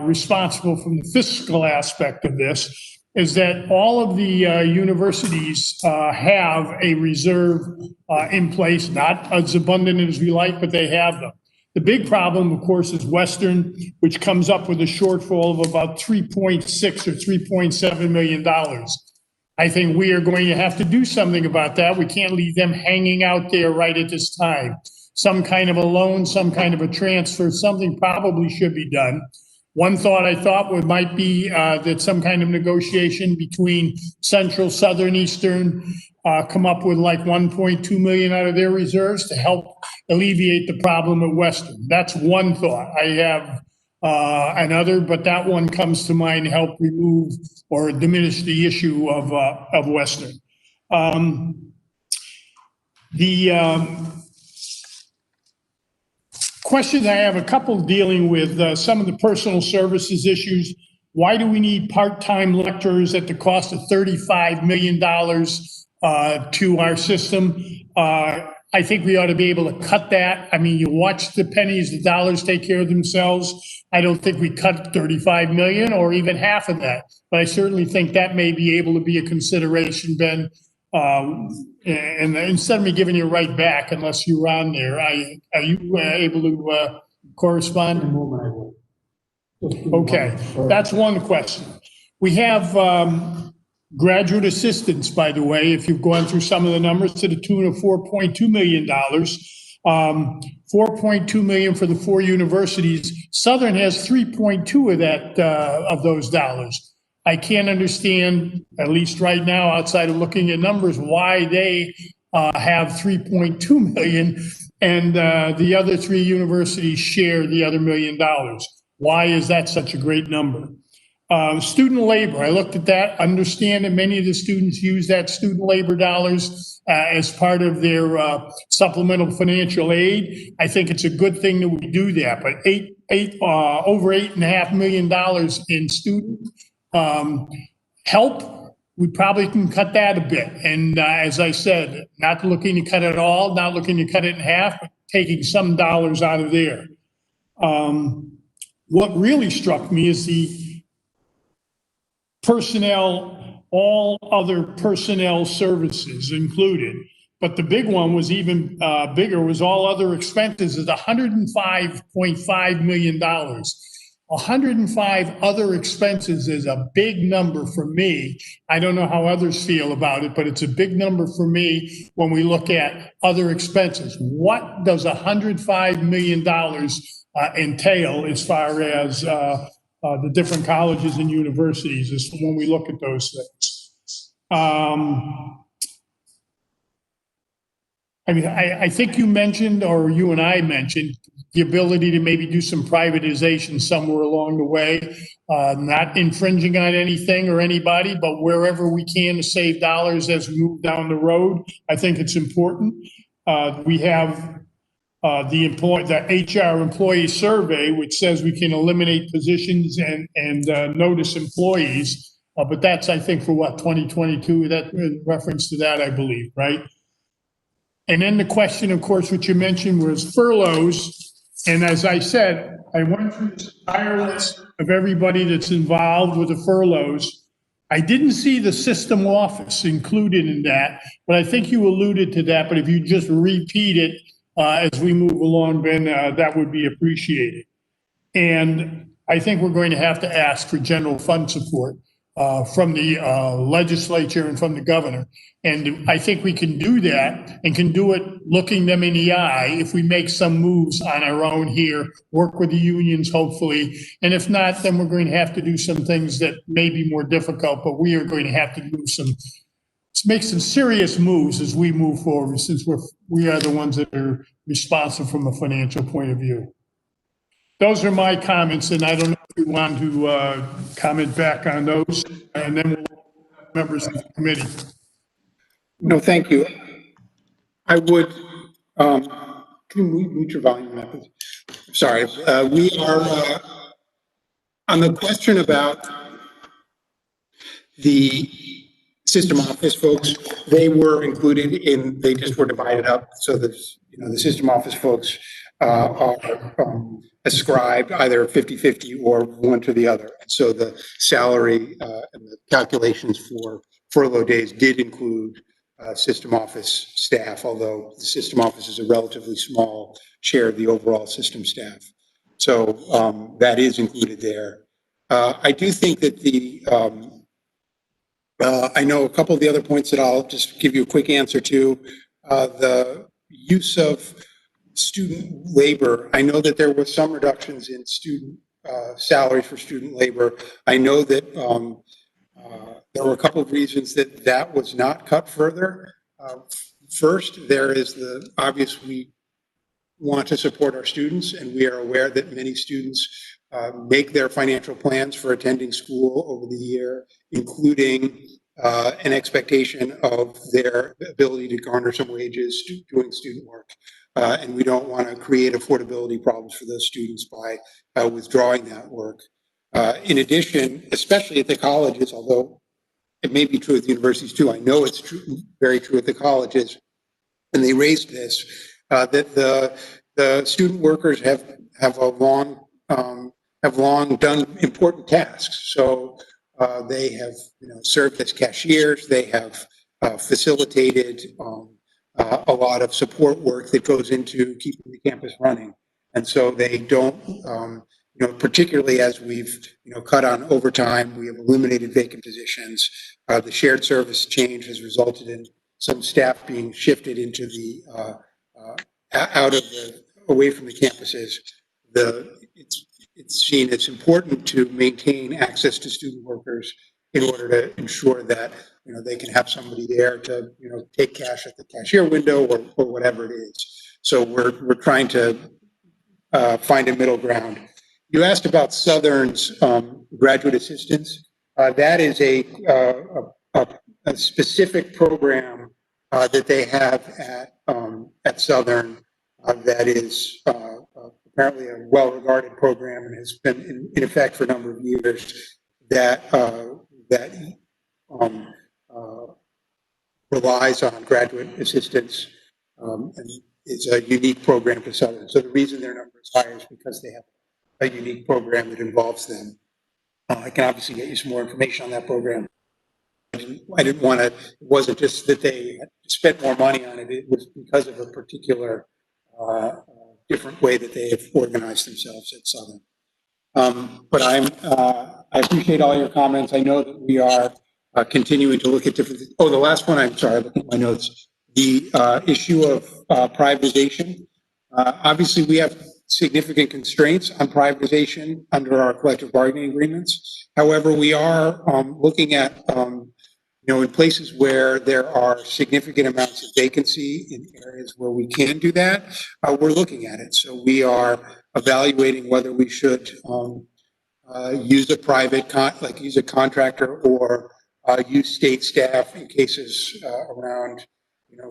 responsible from the fiscal aspect of this, is that all of the universities have a reserve in place, not as abundant as we like, but they have them. The big problem, of course, is Western, which comes up with a shortfall of about 3.6 or $3.7 million. I think we are going to have to do something about that. We can't leave them hanging out there right at this time. Some kind of a loan, some kind of a transfer, something probably should be done. One thought I thought might be that some kind of negotiation between Central, Southern, Eastern come up with like 1.2 million out of their reserves to help alleviate the problem at Western. That's one thought. I have another, but that one comes to mind, help remove or diminish the issue of Western. Questions I have, a couple dealing with some of the personal services issues. Why do we need part-time lecturers at the cost of $35 million to our system? I think we ought to be able to cut that. I mean, you watch the pennies, the dollars take care of themselves. I don't think we cut 35 million or even half of that, but I certainly think that may be able to be a consideration, Ben. And instead of me giving you right back, unless you're on there, are you able to correspond? Okay, that's one question. We have graduate assistants, by the way, if you've gone through some of the numbers, to the tune of $4.2 million. 4.2 million for the 4 universities. Southern has 3.2 of that, of those dollars. I can't understand, at least right now, outside of looking at numbers, why they have 3.2 million and the other 3 universities share the other $1 million. Why is that such a great number? Student labor, I looked at that, understand that many of the students use that student labor dollars as part of their supplemental financial aid. I think it's a good thing that we do that, but over $8.5 million in student help, we probably can cut that a bit. And as I said, not looking to cut it all, not looking to cut it in half, but taking some dollars out of there. What really struck me is the personnel, all other personnel services included. But the big one was even bigger, was all other expenses is $105.5 million. 105 other expenses is a big number for me. I don't know how others feel about it, but it's a big number for me when we look at other expenses. What does $105 million entail as far as the different colleges and universities is when we look at those things? I mean, I think you mentioned, or you and I mentioned, the ability to maybe do some privatization somewhere along the way, not infringing on anything or anybody, but wherever we can to save dollars as we move down the road. I think it's important. We have the HR employee survey, which says we can eliminate positions and notice employees. But that's, I think, for what, 2022, that in reference to that, I believe, right? And then the question, of course, which you mentioned was furloughs. And as I said, I went through this entire list of everybody that's involved with the furloughs. I didn't see the system office included in that, but I think you alluded to that. But if you just repeat it as we move along, Ben, that would be appreciated. And I think we're going to have to ask for general fund support from the legislature and from the governor. And I think we can do that and can do it looking them in the eye if we make some moves on our own here, work with the unions, hopefully. And if not, then we're going to have to do some things that may be more difficult, but we are going to have to make some serious moves as we move forward, since we are the ones that are responsible from a financial point of view. Those are my comments, and I don't know if you want to comment back on those, and then we'll have members of the committee. No, thank you. I would, can we mute your volume up? Sorry, we are, on the question about the system office folks, they were included in, they just were divided up. So the system office folks are ascribed either 50-50 or one to the other. And so the salary and the calculations for furlough days did include system office staff, although the system office is a relatively small share of the overall system staff. So that is included there. I do think that I know a couple of the other points that I'll just give you a quick answer to. The use of student labor. I know that there were some reductions in student salaries for student labor. I know that there were a couple of reasons that was not cut further. First, there is the obvious, we want to support our students, and we are aware that many students make their financial plans for attending school over the year, including an expectation of their ability to garner some wages doing student work. And we don't want to create affordability problems for those students by withdrawing that work. In addition, especially at the colleges, although it may be true at the universities too, I know it's true, very true at the colleges, and they raised this, that the student workers have long done important tasks. So they have served as cashiers, they have facilitated a lot of support work that goes into keeping the campus running. And so they don't, particularly as we've, cut on overtime, we have eliminated vacant positions. The shared service change has resulted in some staff being shifted into the, away from the campuses. It's seen it's important to maintain access to student workers in order to ensure that they can have somebody there to take cash at the cashier window or whatever it is. So we're trying to find a middle ground. You asked about Southern's graduate assistance. That is a specific program that they have at Southern that is apparently a well-regarded program and has been in effect for a number of years that relies on graduate assistance and it's a unique program for Southern. So the reason their number is higher is because they have a unique program that involves them. I can obviously get you some more information on that program. I didn't want to, it wasn't just that they spent more money on it, it was because of a particular different way that they have organized themselves at Southern. But I appreciate all your comments. I know that we are continuing to look at different, the last one, I'm sorry, looking at my notes, the issue of privatization. Obviously, we have significant constraints on privatization under our collective bargaining agreements. However, we are looking at, in places where there are significant amounts of vacancy in areas where we can do that, we're looking at it. So we are evaluating whether we should use a use a contractor or use state staff in cases around,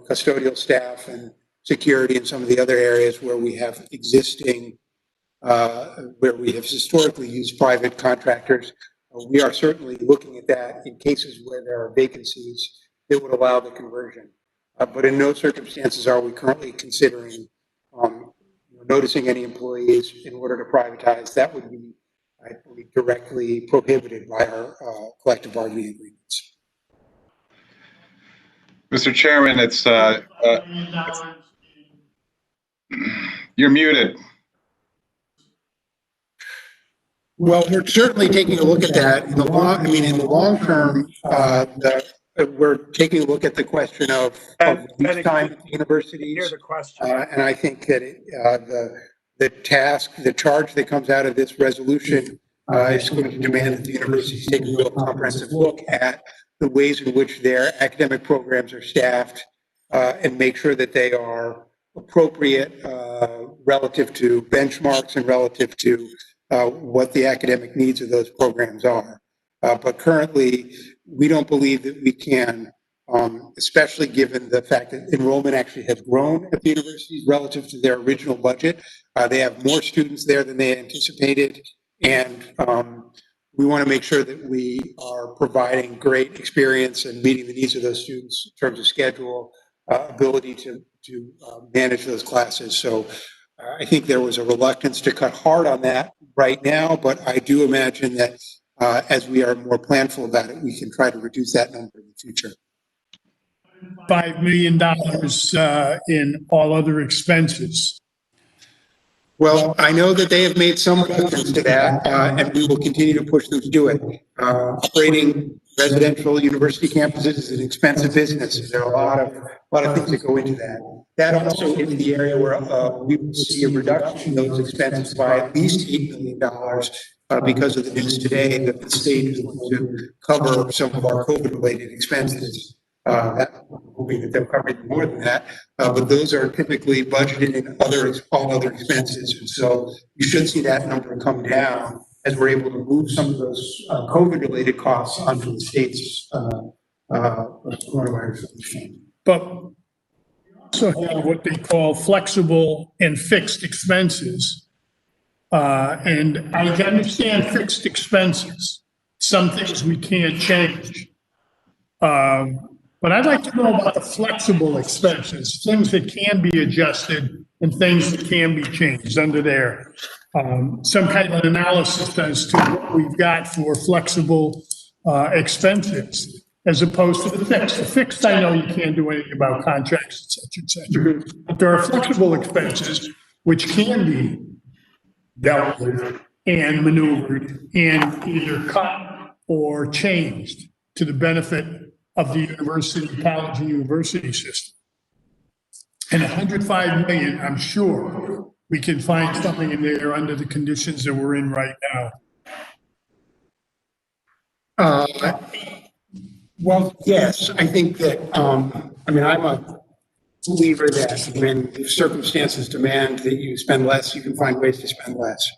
custodial staff and security and some of the other areas where we have existing, where we have historically used private contractors. We are certainly looking at that in cases where there are vacancies that would allow the conversion. But in no circumstances are we currently considering noticing any employees in order to privatize. That would be, I believe, directly prohibited by our collective bargaining agreements. Mr. Chairman, you're muted. Well, we're certainly taking a look at that. In the long term, we're taking a look at the question of lease time at the universities. Hear the question. And I think that the charge that comes out of this resolution is going to demand that the universities take a real comprehensive look at the ways in which their academic programs are staffed and make sure that they are appropriate relative to benchmarks and relative to what the academic needs of those programs are. But currently, we don't believe that we can, especially given the fact that enrollment actually has grown at the universities relative to their original budget. They have more students there than they anticipated, and we want to make sure that we are providing great experience and meeting the needs of those students in terms of schedule, ability to manage those classes. So I think there was a reluctance to cut hard on that right now, but I do imagine that as we are more planful about it, we can try to reduce that number in the future. $5 million in all other expenses. Well, I know that they have made some reference to that, and we will continue to push them to do it. Operating residential university campuses is an expensive business. There are a lot of things that go into that. That also is the area where we will see a reduction in those expenses by at least $8 million because of the news today that the state is going to cover some of our COVID-related expenses. Hoping that they'll cover even more than that, but those are typically budgeted in all other expenses, and so you should see that number come down as we're able to move some of those COVID-related costs onto the state's coronavirus solution. But we also have what they call flexible and fixed expenses. And I understand fixed expenses, some things we can't change. But I'd like to know about the flexible expenses, things that can be adjusted and things that can be changed under there. Some kind of an analysis as to what we've got for flexible expenses as opposed to the fixed. The fixed, I know you can't do anything about contracts, et cetera. But there are flexible expenses which can be dealt with and maneuvered and either cut or changed to the benefit of the university, college and university system. And $105 million, I'm sure we can find something in there under the conditions that we're in right now. Well, yes, I think that, I'm a believer that when circumstances demand that you spend less, you can find ways to spend less.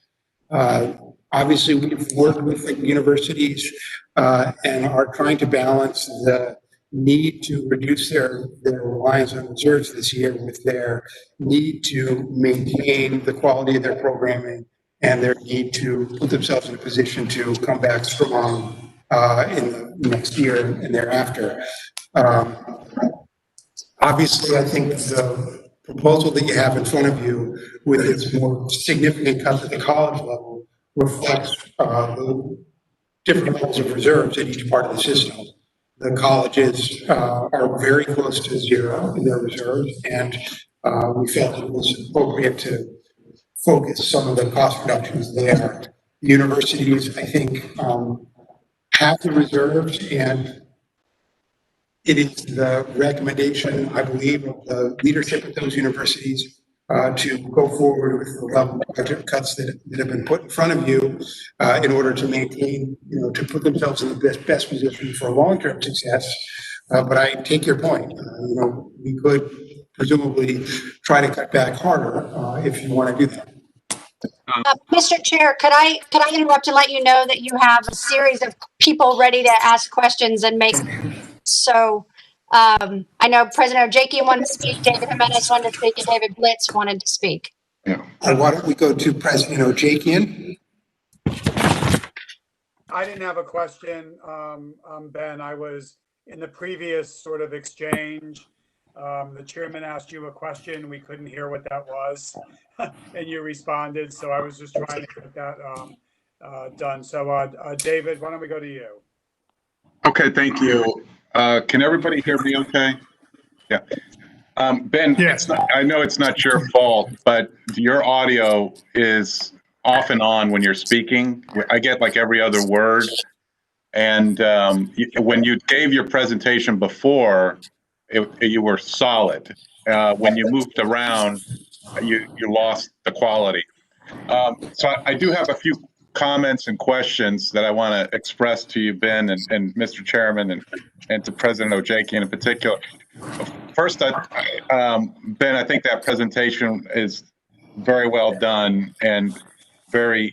Obviously, we've worked with the universities and are trying to balance the need to reduce their reliance on reserves this year with their need to maintain the quality of their programming and their need to put themselves in a position to come back strong in the next year and thereafter. Obviously, I think the proposal that you have in front of you with its more significant cuts at the college level reflects the different levels of reserves at each part of the system. The colleges are very close to zero in their reserves, and we felt it was appropriate to focus some of the cost reductions there. The universities, I think, have the reserves, and it is the recommendation, I believe, of the leadership at those universities to go forward with the level of budget cuts that have been put in front of you in order to maintain, to put themselves in the best position for long-term success. But I take your point. We could presumably try to cut back harder if you want to do that. Mr. Chair, could I interrupt and let you know that you have a series of people ready to ask questions and make, so I know President Ojakian wanted to speak, David Jimenez wanted to speak, and David Blitz wanted to speak. Yeah. Why don't we go to President Ojakian? I didn't have a question, Ben. I was in the previous sort of exchange. The chairman asked you a question. We couldn't hear what that was, and you responded. So I was just trying to get that done. So, David, why don't we go to you? Okay, thank you. Can everybody hear me okay? Yeah. Ben, Yes. I know it's not your fault, but your audio is off and on when you're speaking. I get like every other word. And when you gave your presentation before, you were solid. When you moved around, you lost the quality. So I do have a few comments and questions that I want to express to you, Ben, and Mr. Chairman, and to President Ojakian in particular. First, Ben, I think that presentation is very well done and very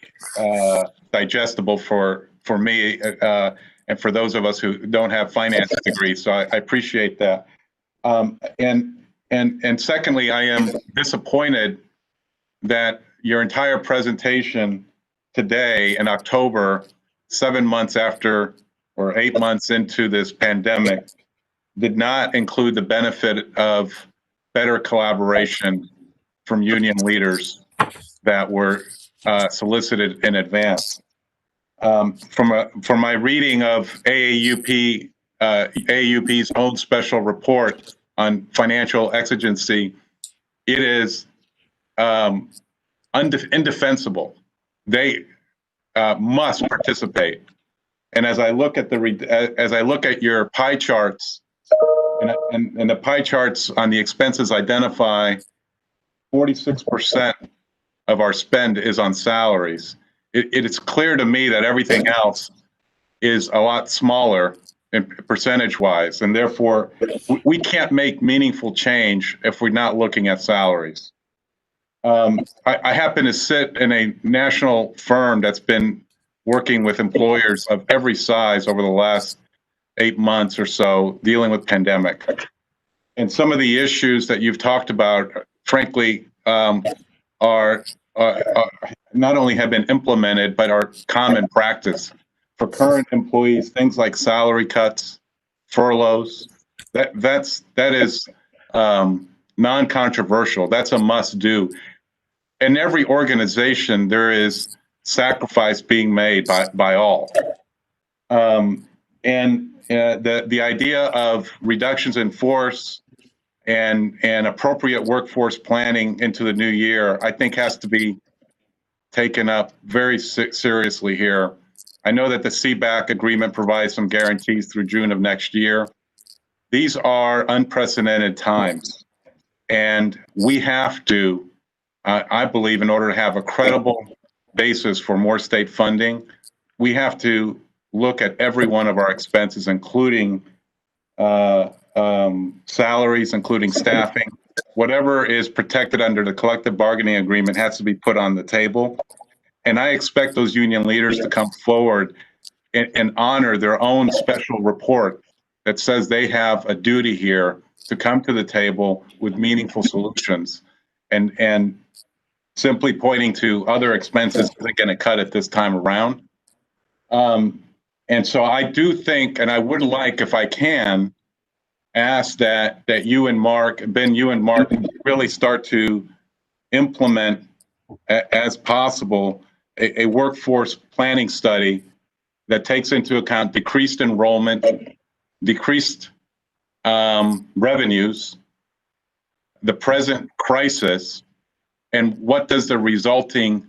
digestible for me and for those of us who don't have finance degrees. So I appreciate that. And secondly, I am disappointed that your entire presentation today in October, 7 months after or 8 months into this pandemic, did not include the benefit of better collaboration from union leaders that were solicited in advance. From my reading of AAUP's own special report on financial exigency, it is indefensible. They must participate. And as I look at your pie charts, and the pie charts on the expenses identify 46% of our spend is on salaries. It is clear to me that everything else is a lot smaller in percentage-wise, and therefore we can't make meaningful change if we're not looking at salaries. I happen to sit in a national firm that's been working with employers of every size over the last 8 months or so, dealing with pandemic. And some of the issues that you've talked about, frankly, are not only have been implemented, but are common practice for current employees, things like salary cuts, furloughs. That is non-controversial. That's a must do. In every organization, there is sacrifice being made by all. The idea of reductions in force and appropriate workforce planning into the new year, I think, has to be taken up very seriously here. I know that the CBAC agreement provides some guarantees through June of next year. These are unprecedented times, and we have to, I believe, in order to have a credible basis for more state funding, we have to look at every one of our expenses, including salaries, including staffing. Whatever is protected under the collective bargaining agreement has to be put on the table. And I expect those union leaders to come forward and honor their own special report that says they have a duty here to come to the table with meaningful solutions. And simply pointing to other expenses isn't going to cut it this time around. And so I do think, and I would like, if I can, ask that you and Mark, Ben, you and Mark, really start to implement, as possible, a workforce planning study that takes into account decreased enrollment, decreased revenues, the present crisis, and what does the resulting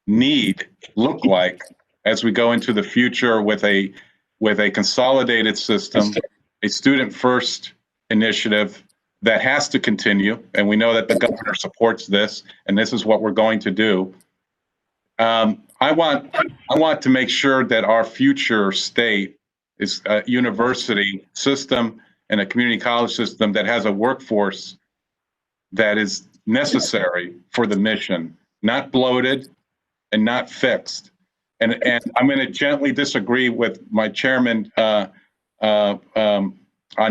need look like as we go into the future with a consolidated system, a student-first initiative that has to continue, and we know that the governor supports this, and this is what we're going to do. I want to make sure that our future state is a university system and a community college system that has a workforce that is necessary for the mission, not bloated and not fixed. And I'm going to gently disagree with my chairman on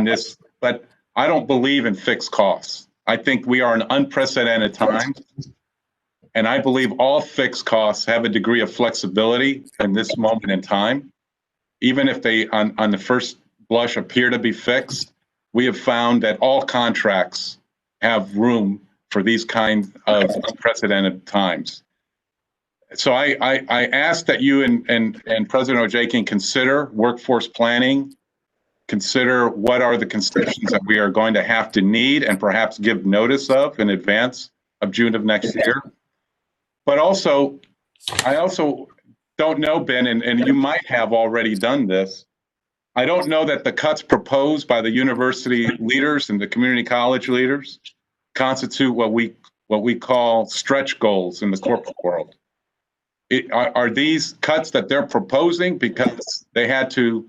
this but I don't believe in fixed costs. I think we are in unprecedented times, and I believe all fixed costs have a degree of flexibility in this moment in time. Even if they, on the first blush, appear to be fixed, we have found that all contracts have room for these kinds of unprecedented times. So I ask that you and President Ojekin consider workforce planning, consider what are the concessions that we are going to have to need and perhaps give notice of in advance of June of next year. But also, I also don't know, Ben, and you might have already done this. I don't know that the cuts proposed by the university leaders and the community college leaders constitute what we call stretch goals in the corporate world. Are these cuts that they're proposing because they had to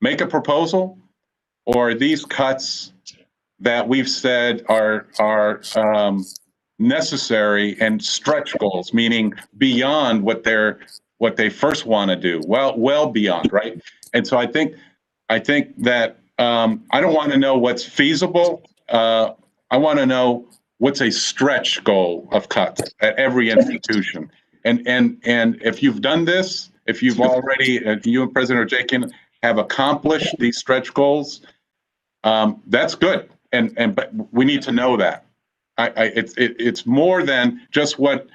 make a proposal, or are these cuts that we've said are necessary and stretch goals, meaning beyond what they first want to do, well beyond, right? And so I think that I don't want to know what's feasible. I want to know what's a stretch goal of cuts at every institution. And if you've done this, if you've already, you and President Ojekin have accomplished these stretch goals, that's good. But we need to know that. It's more than just what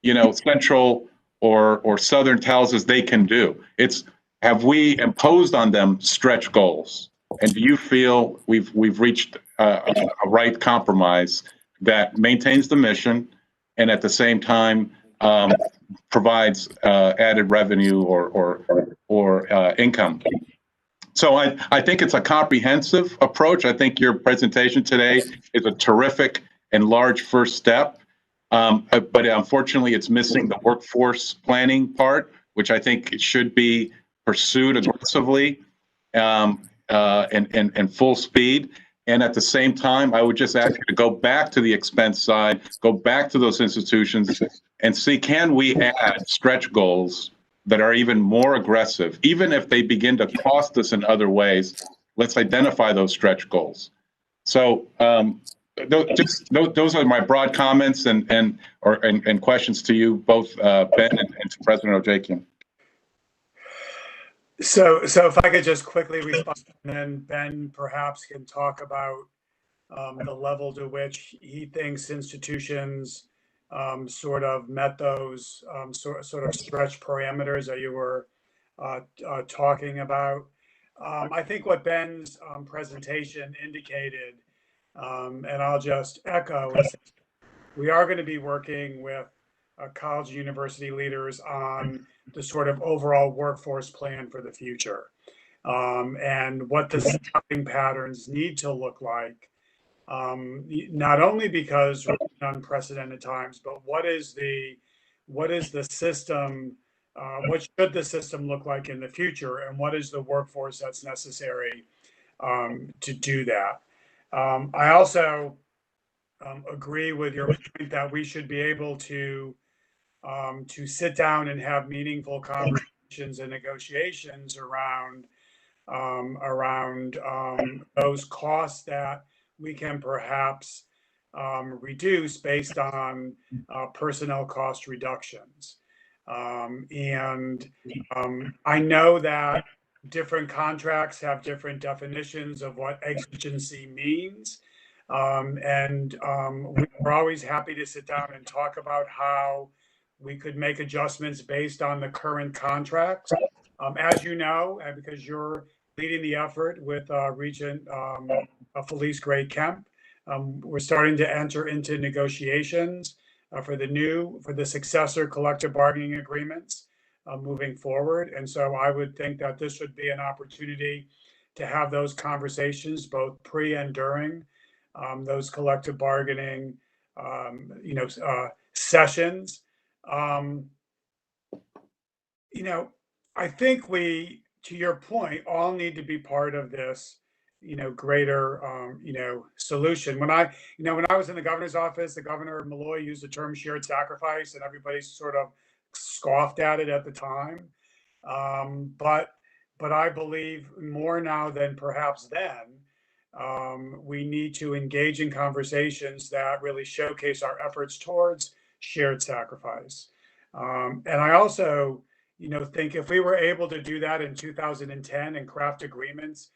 Central or Southern tells us they can do. It's, have we imposed on them stretch goals? And do you feel we've reached a right compromise that maintains the mission and at the same time provides added revenue or income? So I think it's a comprehensive approach. I think your presentation today is a terrific and large first step, but unfortunately it's missing the workforce planning part, which I think it should be pursued aggressively and full speed. And at the same time, I would just ask you to go back to the expense side, go back to those institutions and see, can we add stretch goals that are even more aggressive, even if they begin to cost us in other ways? Let's identify those stretch goals. So those are my broad comments and questions to you both, Ben and to President Ojekin. So if I could just quickly respond, and then Ben perhaps can talk about the level to which he thinks institutions sort of met those sort of stretch parameters that you were talking about. I think what Ben's presentation indicated, and I'll just echo, is we are going to be working with college and university leaders on the sort of overall workforce plan for the future, and what the staffing patterns need to look like. Not only because we're in unprecedented times, but what is the system, what should the system look like in the future, and what is the workforce that's necessary to do that. I also agree with your point that we should be able to sit down and have meaningful conversations and negotiations around those costs that we can perhaps reduce based on personnel cost reductions. And I know that different contracts have different definitions of what exigency means. We're always happy to sit down and talk about how we could make adjustments based on the current contracts. As you know, and because you're leading the effort with Regent Felice Gray Kemp, we're starting to enter into negotiations for the successor collective bargaining agreements moving forward. And so I would think that this would be an opportunity to have those conversations both pre and during those collective bargaining sessions. I think we, to your point, all need to be part of this, greater, solution. When I was in the governor's office, the governor Malloy used the term shared sacrifice, and everybody sort of scoffed at it at the time. But I believe more now than perhaps then we need to engage in conversations that really showcase our efforts towards shared sacrifice. And I also, think if we were able to do that in 2010 and craft agreements,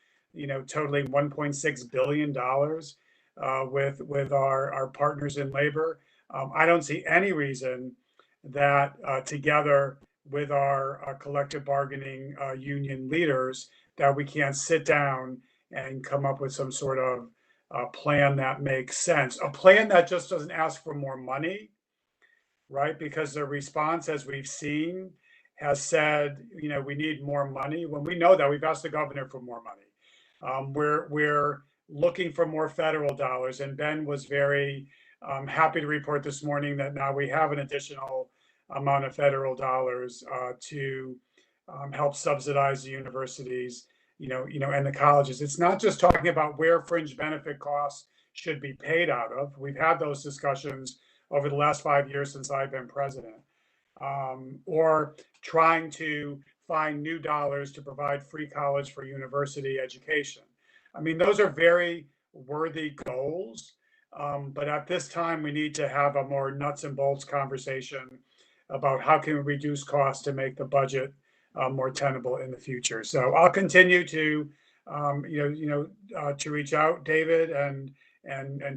totaling $1.6 billion with our partners in labor, I don't see any reason that together with our collective bargaining union leaders, that we can't sit down and come up with some sort of plan that makes sense. A plan that just doesn't ask for more money, right? Because the response, as we've seen, has said, we need more money. When we know that, we've asked the governor for more money. We're looking for more federal dollars, and Ben was very happy to report this morning that now we have an additional amount of federal dollars to help subsidize the universities, and the colleges. It's not just talking about where fringe benefit costs should be paid out of. We've had those discussions over the last 5 years since I've been president, or trying to find new dollars to provide free college for university education. I mean, those are very worthy goals, but at this time, we need to have a more nuts and bolts conversation about how can we reduce costs to make the budget more tenable in the future. So I'll continue to, to reach out, David, and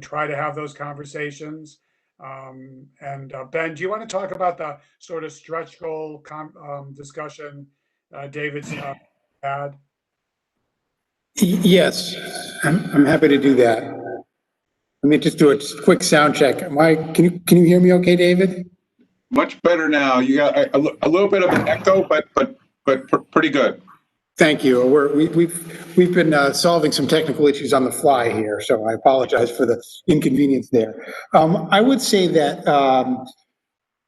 try to have those conversations. Ben, do you want to talk about the sort of stretch goal discussion David's had? Yes, I'm happy to do that. Let me just do a quick sound check. Can you hear me okay, David? Much better now. You got a little bit of an echo, but pretty good. Thank you. We've been solving some technical issues on the fly here, so I apologize for the inconvenience there. I would say that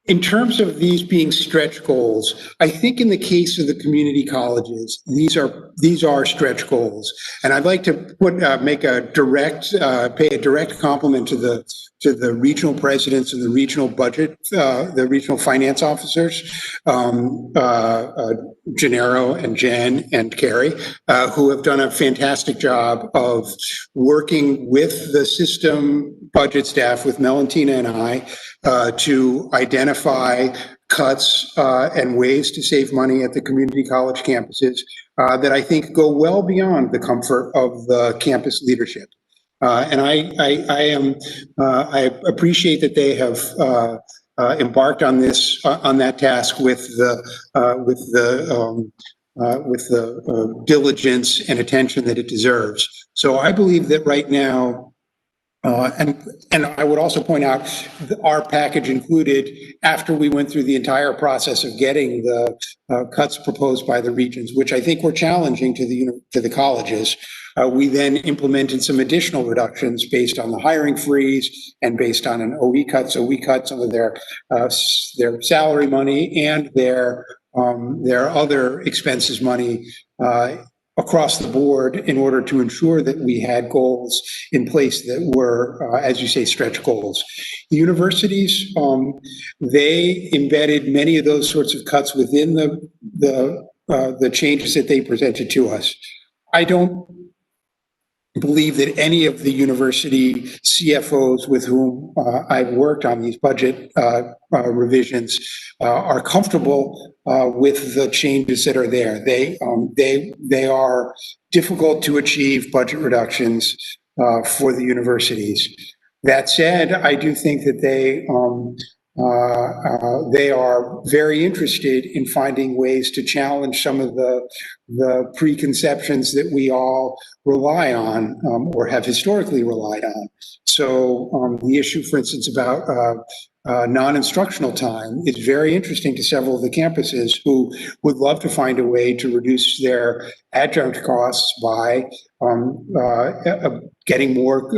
in terms of these being stretch goals, I think in the case of the community colleges, these are stretch goals, and I'd like to pay a direct compliment to the regional presidents and the regional budget, the regional finance officers, Gennaro and Jen and Carrie, who have done a fantastic job of working with the system budget staff, with Melantina and I, to identify cuts and ways to save money at the community college campuses that I think go well beyond the comfort of the campus leadership. And I appreciate that they have embarked on that task with the diligence and attention that it deserves. So I believe that right now, and I would also point out our package included, after we went through the entire process of getting the cuts proposed by the regions, which I think were challenging to the colleges. We then implemented some additional reductions based on the hiring freeze and based on an OE cut. So we cut some of their salary money and their other expenses money across the board in order to ensure that we had goals in place that were, as you say, stretch goals. The universities, they embedded many of those sorts of cuts within the changes that they presented to us. I don't believe that any of the university CFOs with whom I've worked on these budget revisions are comfortable with the changes that are there. They are difficult to achieve budget reductions for the universities. That said, I do think that they are very interested in finding ways to challenge some of the preconceptions that we all rely on or have historically relied on. So the issue, for instance, about non-instructional time is very interesting to several of the campuses who would love to find a way to reduce their adjunct costs by getting more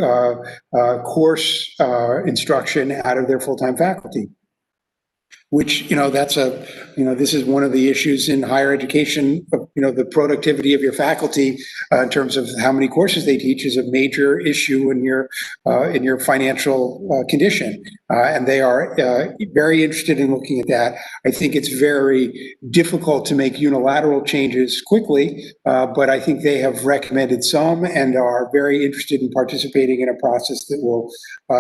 course instruction out of their full-time faculty. which, that's this is one of the issues in higher education, the productivity of your faculty in terms of how many courses they teach is a major issue in your financial condition. And they are very interested in looking at that. I think it's very difficult to make unilateral changes quickly, but I think they have recommended some and are very interested in participating in a process that will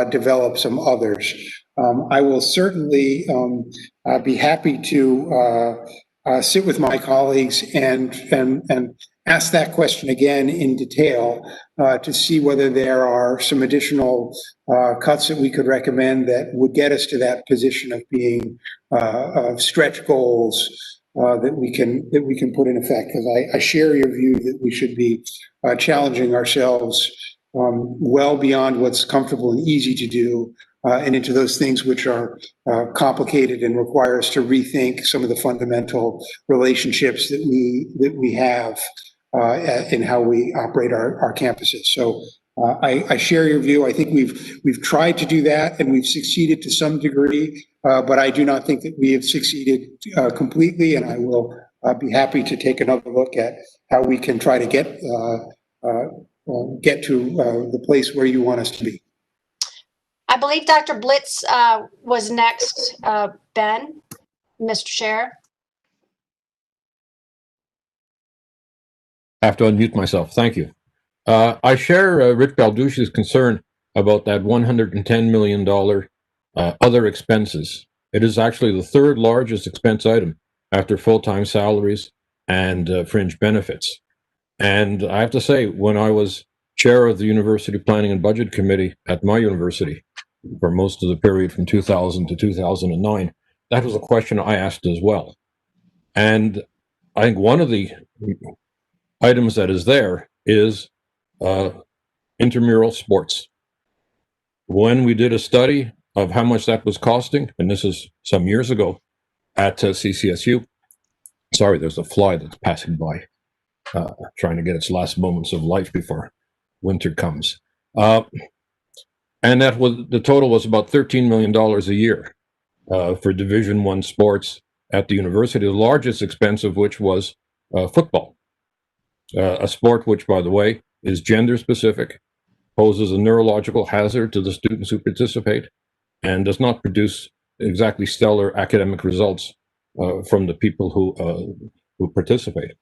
develop some others. I will certainly be happy to sit with my colleagues and ask that question again in detail to see whether there are some additional cuts that we could recommend that would get us to that position of being stretch goals that we can put in effect. Because I share your view that we should be challenging ourselves well beyond what's comfortable and easy to do, and into those things which are complicated and require us to rethink some of the fundamental relationships that we have in how we operate our campuses. So I share your view. I think we've tried to do that, and we've succeeded to some degree, but I do not think that we have succeeded completely. And I will be happy to take another look at how we can try to get to the place where you want us to be. I believe Dr. Blitz was next. Ben, Mr. Chair. I have to unmute myself. Thank you. I share Rich Balducci's concern about that $110 million other expenses. It is actually the third largest expense item after full-time salaries and fringe benefits. And I have to say, when I was chair of the University Planning and Budget Committee at my university for most of the period from 2000 to 2009, that was a question I asked as well. And I think one of the items that is there is intramural sports. When we did a study of how much that was costing, and this is some years ago at CCSU, sorry, there's a fly that's passing by, trying to get its last moments of life before winter comes. And that was, the total was about $13 million a year for Division I sports at the university, the largest expense of which was football. A sport which, by the way, is gender specific, poses a neurological hazard to the students who participate, and does not produce exactly stellar academic results from the people who participate.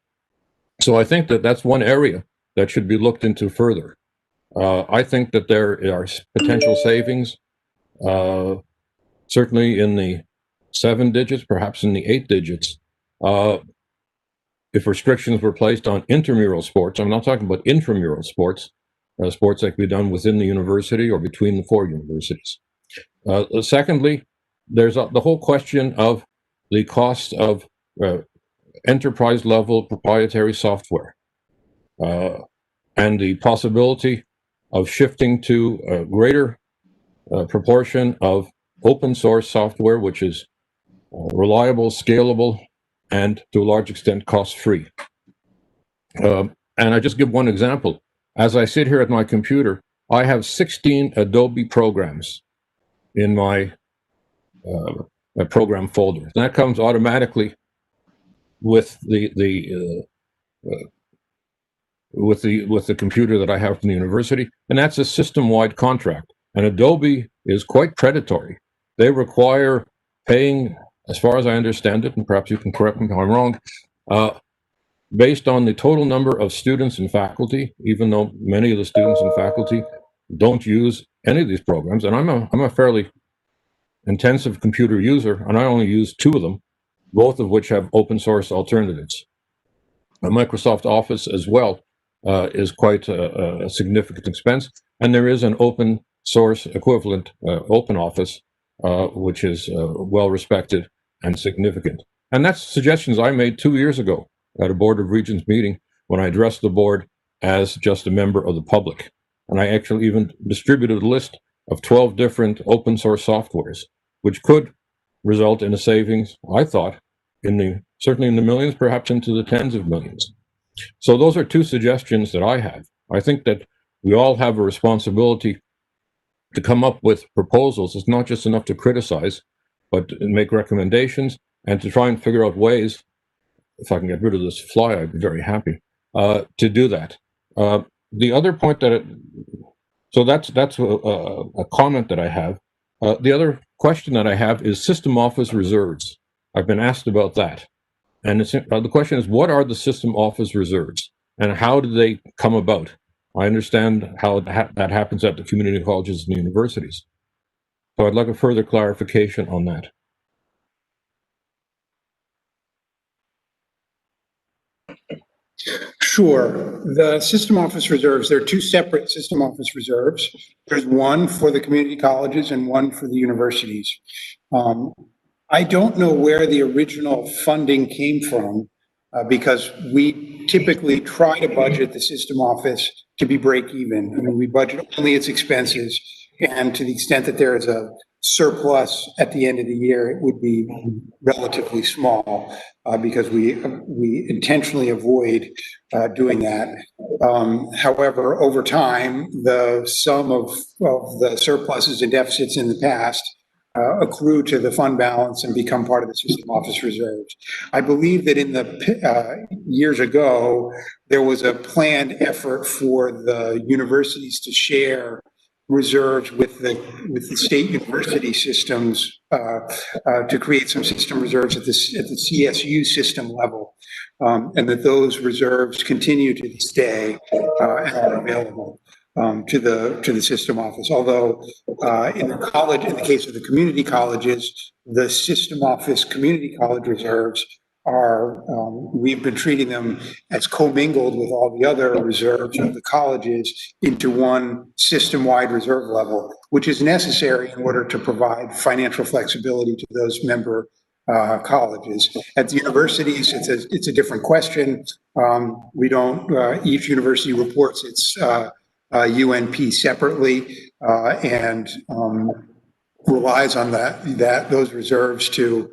So I think that that's one area that should be looked into further. I think that there are potential savings, certainly in the 7 digits, perhaps in the 8 digits, if restrictions were placed on intramural sports. I'm not talking about intramural sports, sports that can be done within the university or between the 4 universities. Secondly, there's the whole question of the cost of enterprise level proprietary software and the possibility of shifting to a greater proportion of open source software, which is reliable, scalable, and to a large extent cost-free. And I just give one example. As I sit here at my computer, I have 16 Adobe programs in my program folder. And that comes automatically with the computer that I have from the university, and that's a system-wide contract. And Adobe is quite predatory. They require paying, as far as I understand it, and perhaps you can correct me if I'm wrong, based on the total number of students and faculty, even though many of the students and faculty don't use any of these programs. And I'm a fairly intensive computer user, and I only use 2 of them, both of which have open source alternatives. Microsoft Office as well is quite a significant expense, and there is an open source equivalent, Open Office, which is well respected and significant. And that's suggestions I made 2 years ago at a Board of Regents meeting when I addressed the board as just a member of the public. And I actually even distributed a list of 12 different open source softwares, which could result in a savings, I thought, certainly in the millions, perhaps into the tens of millions. So those are 2 suggestions that I have. I think that we all have a responsibility to come up with proposals. It's not just enough to criticize. but to make recommendations and to try and figure out ways, if I can get rid of this fly, I'd be very happy, to do that. The other point so that's a comment that I have. The other question that I have is system office reserves. I've been asked about that. And the question is, what are the system office reserves and how do they come about? I understand how that happens at the community colleges and universities. So I'd like a further clarification on that. Sure. The system office reserves, there are two separate system office reserves. There's one for the community colleges and one for the universities. I don't know where the original funding came from because we typically try to budget the system office to be break even. I mean, we budget only its expenses, and to the extent that there is a surplus at the end of the year, it would be relatively small because we intentionally avoid doing that. However, over time, the sum of the surpluses and deficits in the past accrue to the fund balance and become part of the system office reserves. I believe that in the years ago, there was a planned effort for the universities to share reserves with the state university systems to create some system reserves at the CSU system level, and that those reserves continue to this day and are available to the system office. Although in the case of the community colleges, the system office community college reserves are, we've been treating them as commingled with all the other reserves of the colleges into one system-wide reserve level, which is necessary in order to provide financial flexibility to those member colleges. At the universities, it's a different question. We don't, each university reports its UNP separately and relies on those reserves to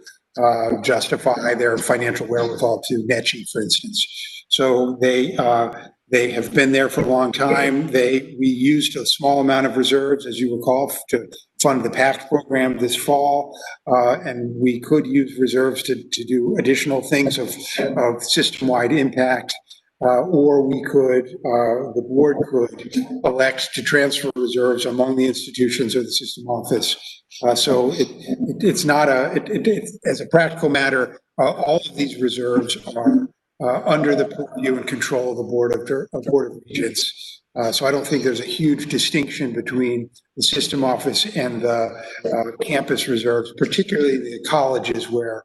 justify their financial wherewithal to NECHI, for instance. So they have been there for a long time. We used a small amount of reserves, as you recall, to fund the PACT program this fall, and we could use reserves to do additional things of system-wide impact. Or we could, the board could elect to transfer reserves among the institutions or the system office. So it's not as a practical matter, all of these reserves are under the purview and control of the Board of Regents. So I don't think there's a huge distinction between the system office and the campus reserves, particularly the colleges where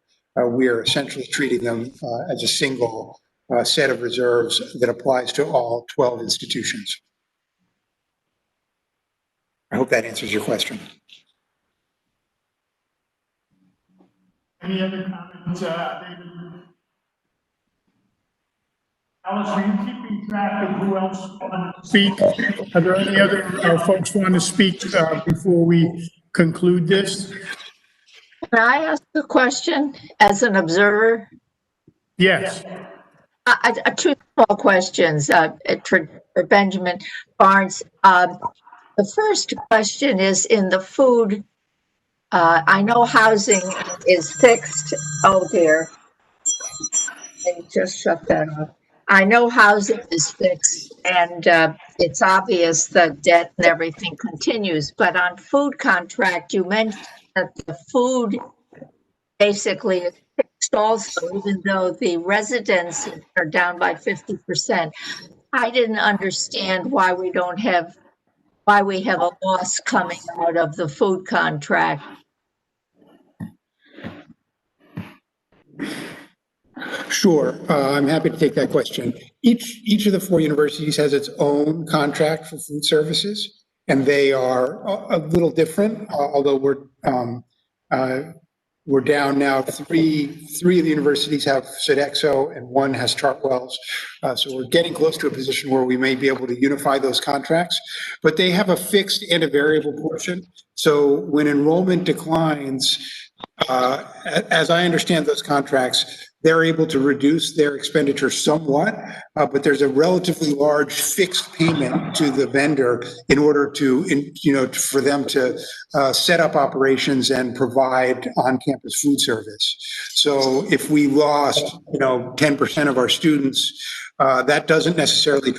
we are essentially treating them as a single set of reserves that applies to all 12 institutions. I hope that answers your question. Any other comments, David? Alice, were you keeping track of who else wanted to speak? Are there any other folks want to speak before we conclude this? Can I ask a question as an observer? Yes. Two small questions for Benjamin Barnes. The first question is in the food. I know housing is fixed. Oh dear. Let me just shut that off. I know housing is fixed and it's obvious that debt and everything continues, but on food contract, you mentioned that the food basically is fixed also, even though the residents are down by 50%. I didn't understand why we have a loss coming out of the food contract. Sure, I'm happy to take that question. Each of the 4 universities has its own contract for food services, and they are a little different, although we're down now. Three of the universities have Sodexo and 1 has Chartwells. So we're getting close to a position where we may be able to unify those contracts, but they have a fixed and a variable portion. So when enrollment declines, as I understand those contracts, they're able to reduce their expenditure somewhat, but there's a relatively large fixed payment to the vendor in order to, for them to set up operations and provide on-campus food service. So if we lost, 10% of our students, that doesn't necessarily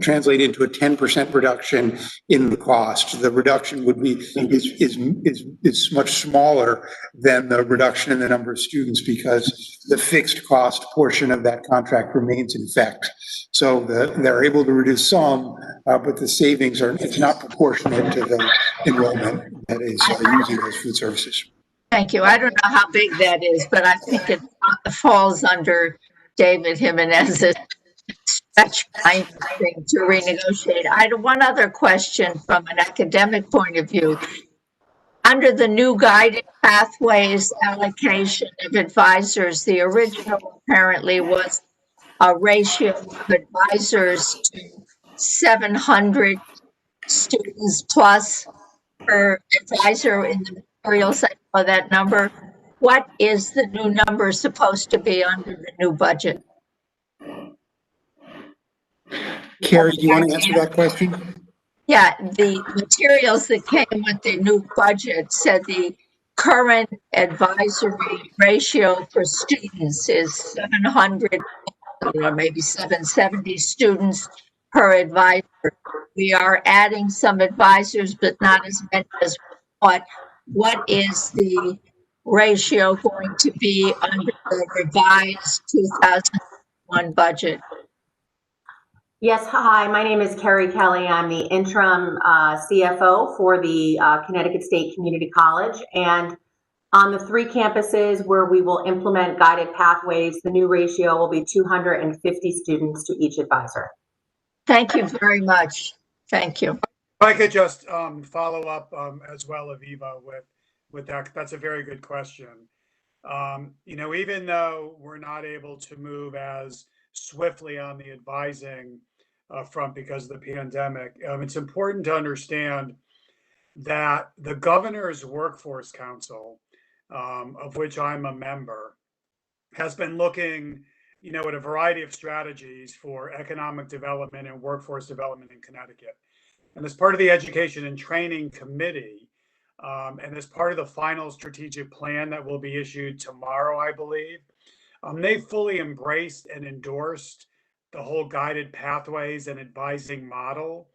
translate into a 10% reduction in the cost. The reduction would be is much smaller than the reduction in the number of students because the fixed cost portion of that contract remains in effect. So they're able to reduce some, but the savings it's not proportionate to the enrollment that is using those food services. Thank you. I don't know how big that is, but I think it falls under David Jimenez's stretch kind of thing to renegotiate. I had one other question from an academic point of view. Under the new guided pathways allocation of advisors, the original apparently was a ratio of advisors to 700 students plus per advisor in the materials. I saw that number. What is the new number supposed to be under the new budget? Carrie, do you want to answer that question? Yeah, the materials that came with the new budget said the current advisory ratio for students is 700, or maybe 770 students per advisor. We are adding some advisors, but not as many as what. What is the ratio going to be under the revised 2001 budget? Yes, hi, my name is Carrie Kelly. I'm the interim CFO for the Connecticut State Community College. And on the 3 campuses where we will implement guided pathways, the new ratio will be 250 students to each advisor. Thank you very much. Thank you. If I could just follow up as well, Aviva, with that. That's a very good question. Even though we're not able to move as swiftly on the advising front because of the pandemic, it's important to understand that the Governor's Workforce Council, of which I'm a member, has been looking, at a variety of strategies for economic development and workforce development in Connecticut. And as part of the Education and Training Committee, and as part of the final strategic plan that will be issued tomorrow, I believe, they fully embraced and endorsed the whole guided pathways and advising model,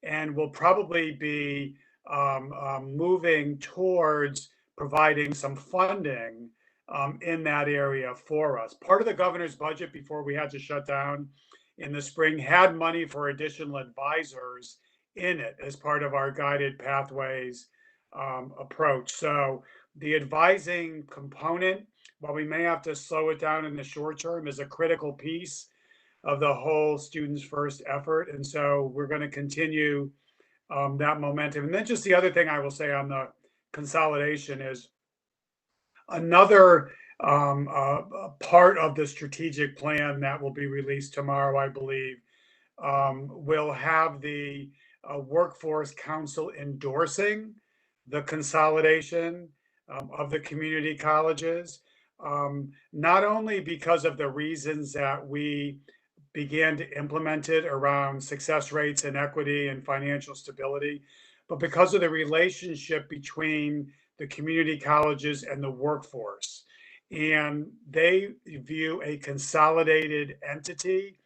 and will probably be moving towards providing some funding in that area for us. Part of the governor's budget before we had to shut down in the spring had money for additional advisors in it as part of our guided pathways approach. So the advising component, while we may have to slow it down in the short term, is a critical piece of the whole Students First effort. And so we're going to continue that momentum. And then just the other thing I will say on the consolidation is another part of the strategic plan that will be released tomorrow, I believe, will have the Workforce Council endorsing the consolidation of the community colleges, not only because of the reasons that we began to implement it around success rates and equity and financial stability, but because of the relationship between the community colleges and the workforce. And they view a consolidated entity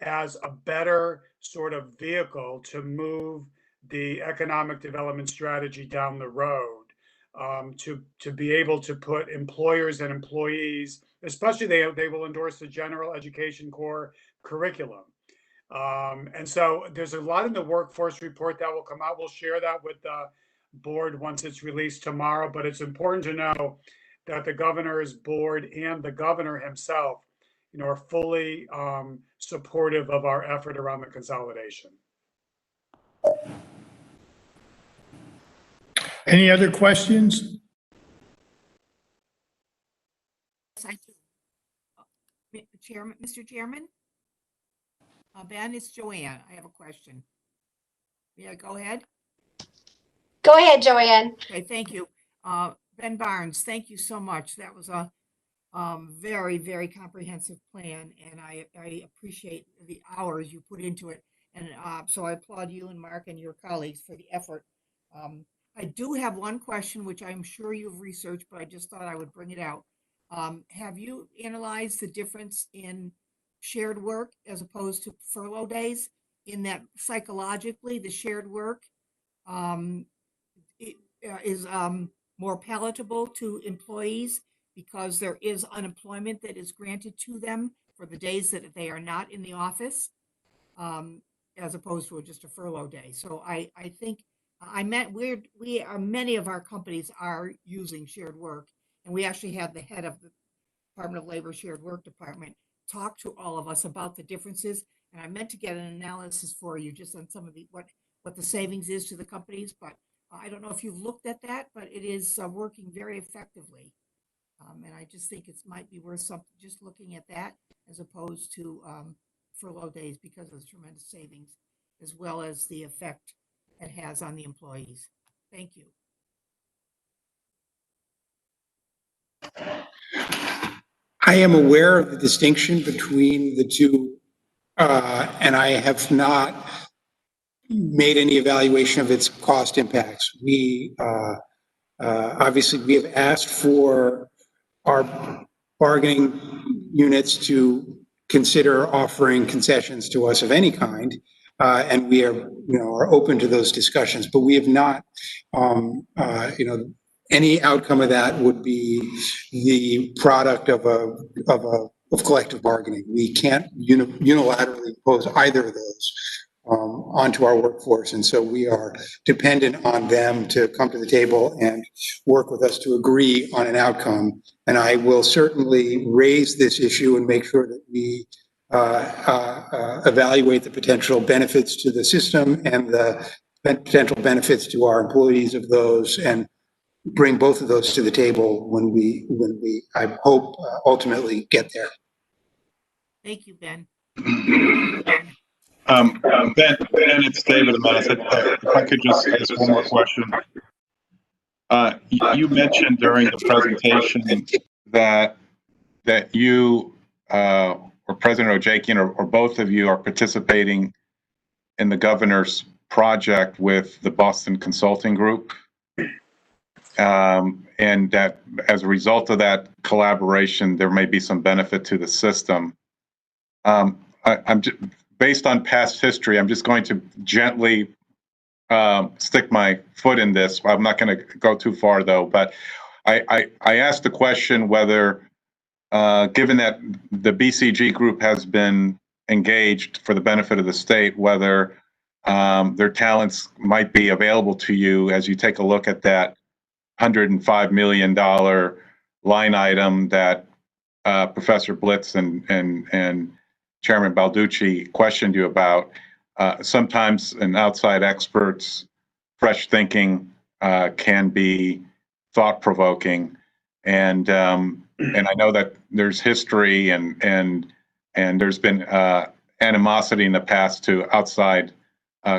as a better sort of vehicle to move the economic development strategy down the road, to be able to put employers and employees, especially they will endorse the general education core curriculum. And so there's a lot in the workforce report that will come out. We'll share that with the board once it's released tomorrow, but it's important to know that the governor's board and the governor himself, are fully supportive of our effort around the consolidation. Any other questions? Yes, I do. Chairman, Mr. Chairman? Ben, it's Joanne. I have a question. Yeah, go ahead. Go ahead, Joanne. Okay, thank you. Ben Barnes, thank you so much. That was a very, very comprehensive plan, and I appreciate the hours you put into it. And so I applaud you and Mark and your colleagues for the effort. I do have one question, which I'm sure you've researched, but I just thought I would bring it out. Have you analyzed the difference in shared work as opposed to furlough days, in that psychologically the shared work is more palatable to employees because there is unemployment that is granted to them for the days that they are not in the office, as opposed to just a furlough day. So I think many of our companies are using shared work, and we actually had the head of the Department of Labor Shared Work Department talk to all of us about the differences. And I meant to get an analysis for you just on some of the what the savings is to the companies, but I don't know if you've looked at that, but it is working very effectively. And I just think it might be worth something, just looking at that as opposed to furlough days, because of the tremendous savings as well as the effect it has on the employees. Thank you. I am aware of the distinction between the two, and I have not made any evaluation of its cost impacts. We obviously we have asked for our bargaining units to consider offering concessions to us of any kind, and we are open to those discussions. But we have not, any outcome of that would be the product of collective bargaining. We can't unilaterally impose either of those onto our workforce. And so we are dependent on them to come to the table and work with us to agree on an outcome. And I will certainly raise this issue and make sure that we evaluate the potential benefits to the system and the potential benefits to our employees of those, and bring both of those to the table when we I hope, ultimately get there. Thank you, Ben. Ben, it's David. If I could just ask one more question. You mentioned during the presentation that you or President Ojekian or both of you are participating in the governor's project with the Boston Consulting Group, and that as a result of that collaboration, there may be some benefit to the system. I'm just, based on past history, I'm just going to gently stick my foot in this. I'm not going to go too far, though. But I asked the question whether, given that the BCG group has been engaged for the benefit of the state, whether their talents might be available to you as you take a look at that $105 million line item that Professor Blitz and Chairman Balducci questioned you about. Sometimes an outside expert's fresh thinking can be thought-provoking, and I know that there's history and there's been animosity in the past to outside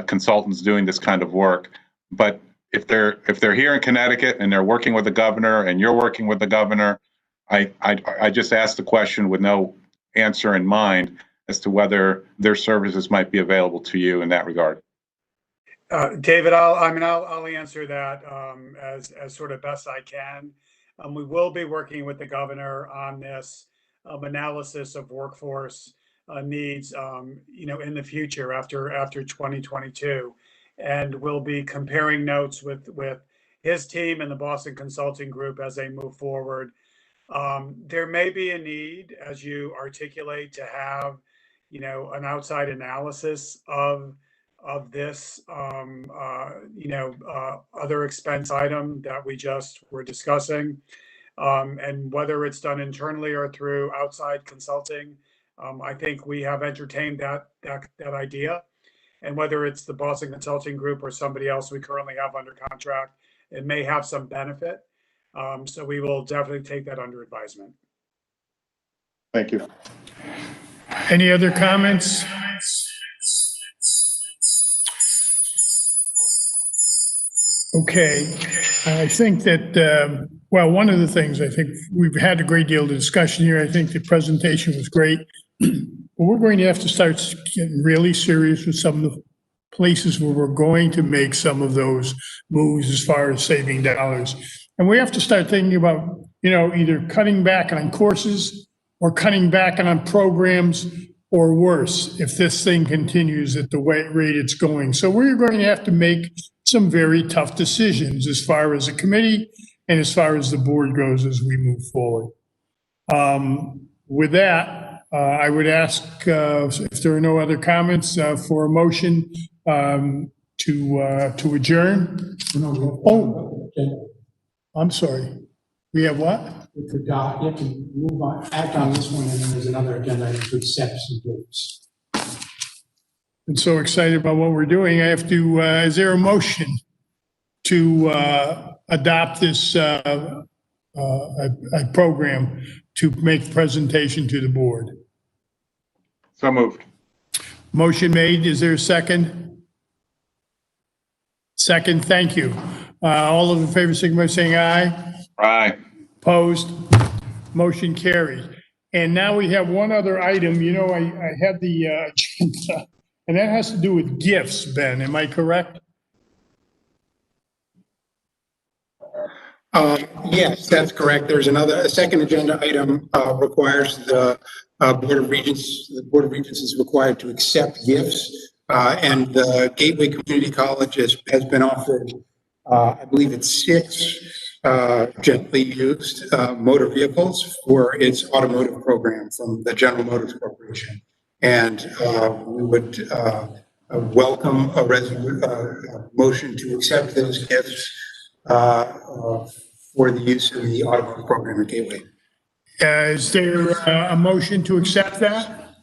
consultants doing this kind of work. But if they're here in Connecticut and they're working with the governor and you're working with the governor, I just asked the question with no answer in mind as to whether their services might be available to you in that regard. David, I'll answer that as sort of best I can. We will be working with the governor on this analysis of workforce needs, in the future after 2022, and we'll be comparing notes with his team and the Boston Consulting Group as they move forward. There may be a need, as you articulate, to have, an outside analysis of this, other expense item that we just were discussing, and whether it's done internally or through outside consulting. I think we have entertained that idea, and whether it's the Boston Consulting Group or somebody else we currently have under contract, it may have some benefit. So we will definitely take that under advisement. Thank you. Any other comments? Okay, I think that Well, one of the things, I think we've had a great deal of discussion here. I think the presentation was great. But we're going to have to start getting really serious with some of the places where we're going to make some of those moves as far as saving dollars. And we have to start thinking about, either cutting back on courses or cutting back on programs, or worse, if this thing continues at the rate it's going. So we're going to have to make some very tough decisions as far as a committee and as far as the board goes as we move forward. With that, I would ask if there are no other comments for a motion to adjourn. Oh, I'm sorry. We have what? We could, you have to move on, act on this one, and then there's another agenda item to accept some groups. I'm so excited about what we're doing. I have to, is there a motion to adopt this a program to make the presentation to the board? So moved. Motion made. Is there a second? Second, thank you. All of in favor, signify by saying aye. Aye. Opposed? Motion carried. And now we have one other item. I had the agenda, and that has to do with gifts, Ben. Am I correct? Yes, that's correct. There's a second agenda item requires the Board of Regents. The Board of Regents is required to accept gifts, and the Gateway Community College has been offered, I believe it's 6 gently used motor vehicles for its automotive program from the General Motors Corporation. And we would welcome a motion to accept those gifts for the use of the automotive program at Gateway. Is there a motion to accept that?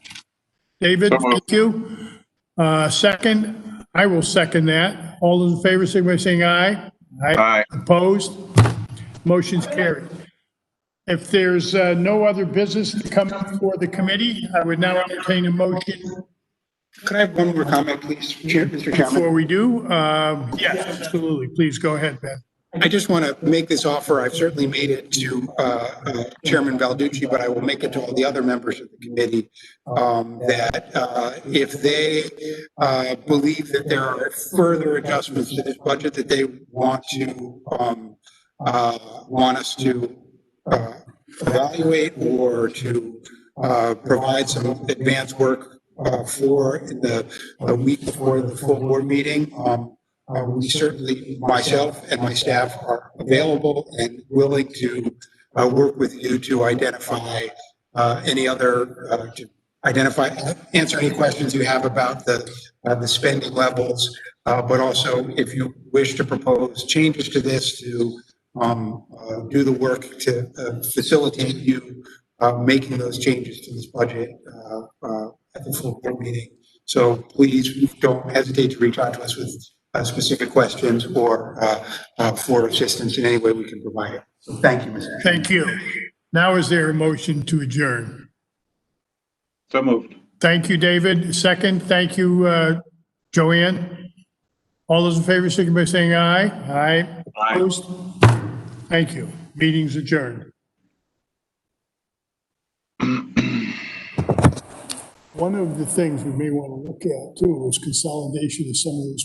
David, thank you. Second, I will second that. All those in favor, signify by saying aye. Aye. Opposed? Motion's carried. If there's no other business to come before the committee, I would now entertain a motion. Could I have one more comment, please, Mr. Chairman? Before we do, yes, absolutely. Please go ahead, Ben. I just want to make this offer. I've certainly made it to Chairman Balducci, but I will make it to all the other members of the committee, that if they believe that there are further adjustments to this budget that they want us to evaluate or to provide some advanced work for the week before the full board meeting, we certainly, myself and my staff, are available and willing to work with you to identify answer any questions you have about the spending levels, but also if you wish to propose changes to this to do the work to facilitate you making those changes to this budget at the full board meeting. So please don't hesitate to reach out to us with specific questions or for assistance in any way we can provide it. So thank you, Mr. Chairman. Thank you. Now is there a motion to adjourn? So moved. Thank you, David. Second, thank you, Joanne. All those in favor, signify by saying aye. Aye. Aye. Opposed? Thank you. Meeting's adjourned. One of the things we may want to look at too is consolidation of some of those